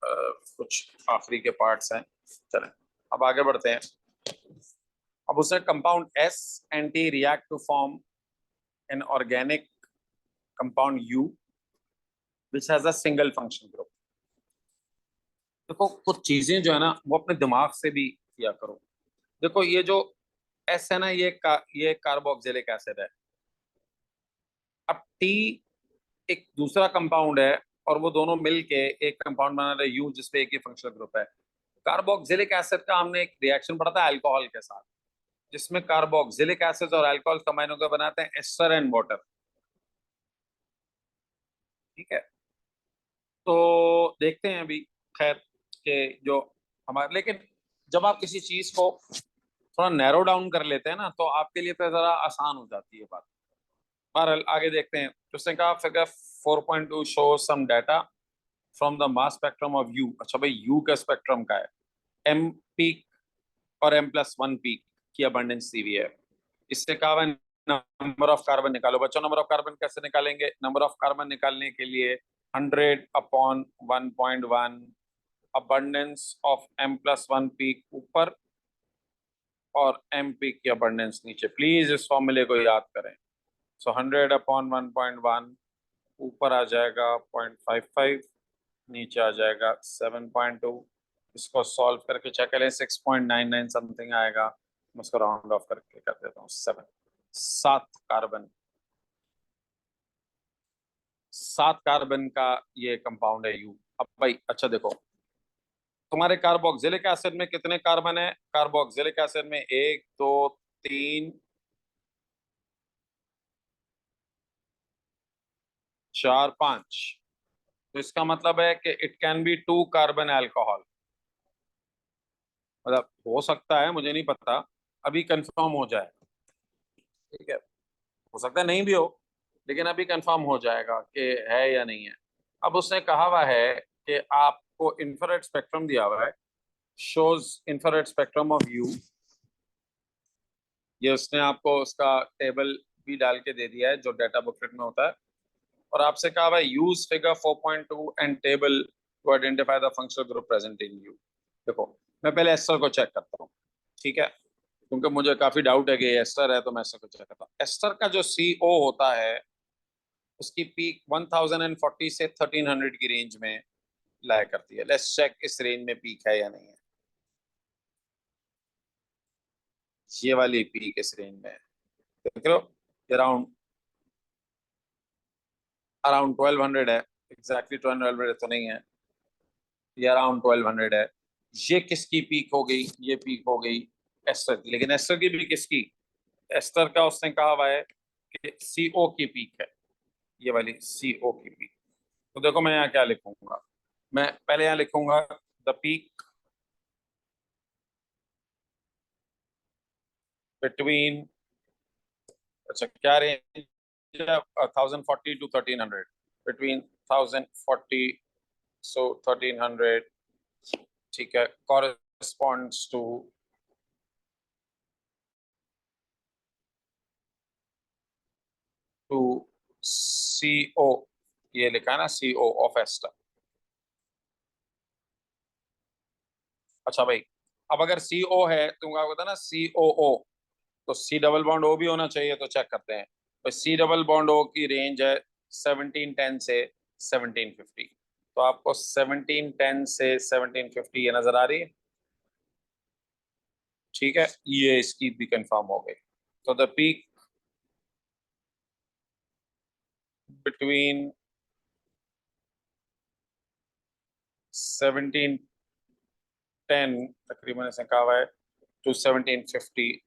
कुछ आखिरी के पार्ट्स हैं। चलें अब आगे बढ़ते हैं। अब उसने compound S anti react to form an organic compound U which has a single function group। देखो कुछ चीजें जो है ना वो अपने दिमाग से भी किया करो। देखो ये जो S है ना, ये कार्बोक्सिलिक एसिड है। अब T एक दूसरा कंपाउंड है और वो दोनों मिलके एक कंपाउंड बना रहे U, जिसपे एक ही फंक्शनल ग्रुप है। कार्बोक्सिलिक एसिड का हमने एक रिएक्शन पढ़ा था अल्कोहल के साथ, जिसमें कार्बोक्सिलिक एसिड और अल्कोहल कंबाइन होकर बनाते हैं एस्टर एंड वाटर। ठीक है, तो देखते हैं अभी खैर के जो हमारे, लेकिन जब आप किसी चीज को थोड़ा नैरो डाउन कर लेते हैं ना तो आपके लिए तो जरा आसान हो जाती है बात। बहरहाल आगे देखते हैं। तो उसने कहा figure 4.2 show some data from the mass spectrum of U. अच्छा भाई यू का स्पेक्ट्रम का है, एम पीक और M+1 पीक की अबंडेंस दी हुई है। इससे कहा हुआ नंबर ऑफ कार्बन निकालो। बच्चों नंबर ऑफ कार्बन कैसे निकालेंगे? नंबर ऑफ कार्बन निकालने के लिए 100/1.1 अबंडेंस ऑफ M+1 पीक ऊपर और M पीक की अबंडेंस नीचे। प्लीज इस फॉर्मूले को याद करें। सो 100/1.1 ऊपर आ जाएगा 0.55, नीचे आ जाएगा 7.2। इसको सॉल्व करके चेक करें 6.99 समथिंग आएगा। मैं उसको राउंड ऑफ करके कर देता हूँ 7 कार्बन का ये कंपाउंड है यू। अब भाई अच्छा देखो, तुम्हारे कार्बोक्सिलिक एसिड में कितने कार्बन है? कार्बोक्सिलिक एसिड में 1 2 3 4 5। तो इसका मतलब है कि it can be 2 carbon alcohol. मतलब हो सकता है, मुझे नहीं पता, अभी कंफर्म हो जाए। ठीक है, हो सकता है नहीं भी हो, लेकिन अभी कंफर्म हो जाएगा कि है या नहीं है। अब उसने कहा हुआ है कि आपको इंफ्रारेड स्पेक्ट्रम दिया हुआ है, shows infrared spectrum of you. ये उसने आपको उसका टेबल भी डाल के दे दिया है जो डाटा बुकलेट में होता है, और आपसे कहा हुआ है use figure 4.2 and table two identify the functional group present in U. देखो मैं पहले एस्टर को चेक करता हूँ। ठीक है, क्योंकि मुझे काफी डाउट है कि ये एस्टर है, तो मैं एस्टर को चेक करता हूँ। एस्टर का जो CO होता है उसकी पीक 1040 से 1300 की रेंज में लाया करती है। लेट्स चेक इस रेंज में पीक है या नहीं है। ये वाली पीक इस रेंज में है, देख लो, अराउंड अराउंड 1200 है। एग्जैक्टली 1200 तो नहीं है, ये अराउंड 1200 है। ये किसकी पीक हो गई? ये पीक हो गई एस्टर की। लेकिन एस्टर की भी किसकी? एस्टर का उसने कहा हुआ है कि CO की पीक है, ये वाली CO की पीक। तो देखो मैं यहाँ क्या लिखूंगा, मैं पहले यहाँ लिखूंगा द पीक बिटवीन अच्छा क्या रेंज है? 1040 to 1300, between 1040 so 1300, ठीक है, corresponds to CO, ये लिखा है ना, CO ऑफ एस्टर। अच्छा भाई, अब अगर CO है तो क्या होता है ना, COO, तो C डबल बॉन्ड O भी होना चाहिए, तो चेक करते हैं। तो C डबल बॉन्ड O की रेंज है 1710 से 1750, तो आपको 1710 से 1750 ये नजर आ रही है, ठीक है, ये इसकी भी कंफर्म हो गई। तो द पीक बिटवीन 1710 तकरीबन इसने कहा हुआ है to 1750,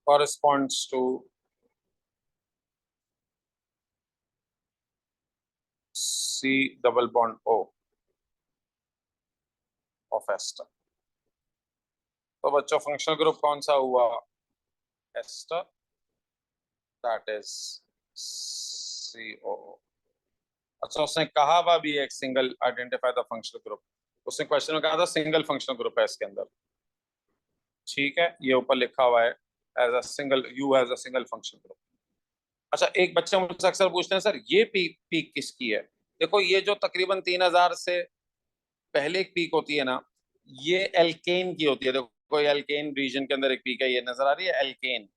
corresponds to C double bond O of ester। तो बच्चों फंक्शनल ग्रुप कौन सा हुआ? Ester, that is CO। अच्छा उसने कहा हुआ भी एक single identify the functional group, उसने क्वेश्चन में कहा था सिंगल फंक्शनल ग्रुप है इसके अंदर, ठीक है, ये ऊपर लिखा हुआ है as a single, U as a single functional group. अच्छा एक बच्चा मुझसे अक्सर पूछते हैं सर ये पीक किसकी है? देखो ये जो तकरीबन 3000 से पहले एक पीक होती है ना, ये एल्केन की होती है। देखो ये एल्केन रीजन के अंदर एक पीक है, ये नजर आ रही है एल्केन,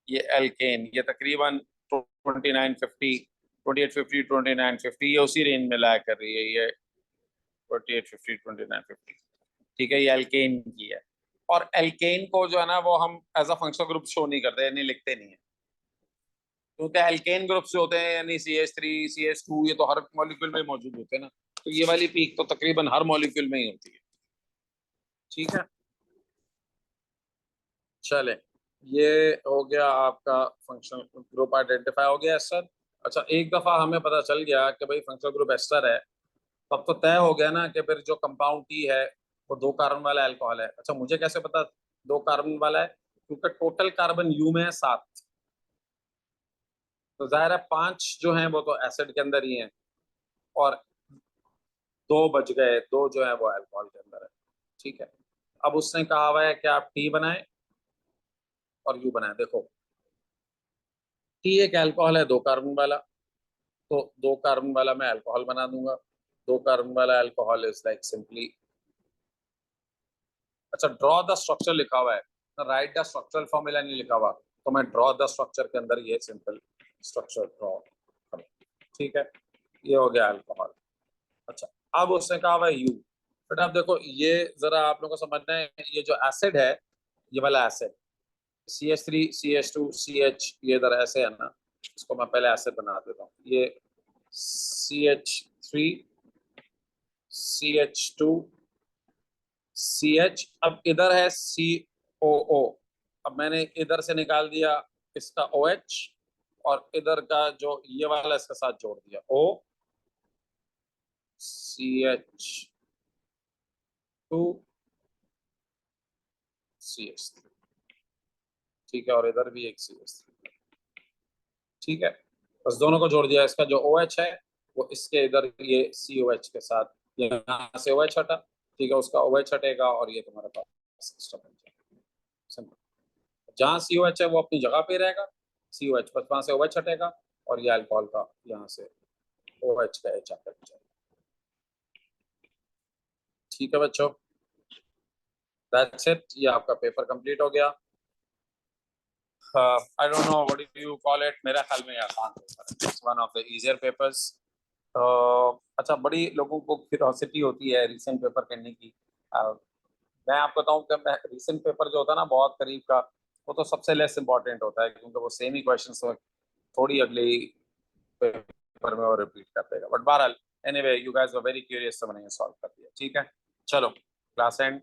ये एल्केन, ये तकरीबन 2950, 2850, 2950, ये उसी रेंज में लाया कर रही है ये, 2850, 2950, ठीक है, ये एल्केन की है। और एल्केन को जो है ना वो हम as a functional group show नहीं करते, यानी लिखते नहीं है, क्योंकि एल्केन ग्रुप्स जो होते हैं यानी CH3, CH2, ये तो हर मॉलिक्यूल में मौजूद होते हैं ना, तो ये वाली पीक तो तकरीबन हर मॉलिक्यूल में ही होती है, ठीक है। चले, ये हो गया आपका फंक्शनल ग्रुप आइडेंटिफाई हो गया एस्टर। अच्छा एक दफा हमें पता चल गया कि भाई फंक्शनल ग्रुप एस्टर है, तब तो तय हो गया ना कि फिर जो कंपाउंड टी है वो 2 कार्बन वाला अल्कोहल है। अच्छा मुझे कैसे पता 2 कार्बन वाला है? क्योंकि टोटल कार्बन यू में है 7, तो जाहिर है 5 जो हैं वो तो एसिड के अंदर ही हैं, और 2 बच गए, 2 जो है वो अल्कोहल के अंदर है, ठीक है। अब उसने कहा हुआ है कि आप टी बनाएं और यू बनाएं। देखो टी एक अल्कोहल है 2 कार्बन वाला, तो 2 कार्बन वाला मैं अल्कोहल बना दूंगा। 2 कार्बन वाला अल्कोहल इज लाइक सिंपली, अच्छा ड्रॉ द स्ट्रक्चर लिखा हुआ है, राइट द स्ट्रक्चरल फॉर्मूला नहीं लिखा हुआ, तो मैं ड्रॉ द स्ट्रक्चर के अंदर ये सिंपल स्ट्रक्चर ड्रॉ करूँ, ठीक है, ये हो गया अल्कोहल। अच्छा अब उसने कहा हुआ यू, बट अब देखो ये जरा आप लोगों को समझना है, ये जो एसिड है, ये वाला एसिड CH3, CH2, CH, ये इधर ऐसे है ना, इसको मैं पहले एसिड बना देता हूँ, ये CH3, CH2, CH, अब इधर है COO, अब मैंने इधर से निकाल दिया इसका OH, और इधर का जो ये वाला इसके साथ जोड़ दिया O, CH2, CH3, ठीक है, और इधर भी एक CH3, ठीक है, बस दोनों को जोड़ दिया। इसका जो OH है वो इसके इधर ये COH के साथ, यहाँ से OH हटा, ठीक है, उसका OH हटेगा और ये तुम्हारे पास एक्स्ट्रा बन जाएगा, सिंपल। जहाँ COH है वो अपनी जगह पे रहेगा, COH बस वहां से OH हटेगा, और ये अल्कोहल का यहाँ से OH का H आकर जाएगा, ठीक है बच्चों, दैट्स इट, ये आपका पेपर कंप्लीट हो गया। I don't know what do you call it, मेरा ख्याल में ये आसान पेपर है, it's one of the easier papers. अच्छा बड़ी लोगों को क्यूरियोसिटी होती है रिसेंट पेपर करने की। मैं आपको बताऊं कि रिसेंट पेपर जो होता है ना बहुत करीब का, वो तो सबसे लेस इंपॉर्टेंट होता है, क्योंकि वो सेम ही क्वेश्चन थोड़ी अगले पेपर में वो रिपीट कर देगा, बट बहरहाल anyway you guys were very curious, तो मैंने ये सॉल्व कर दिया, ठीक है। चलो क्लास एंड।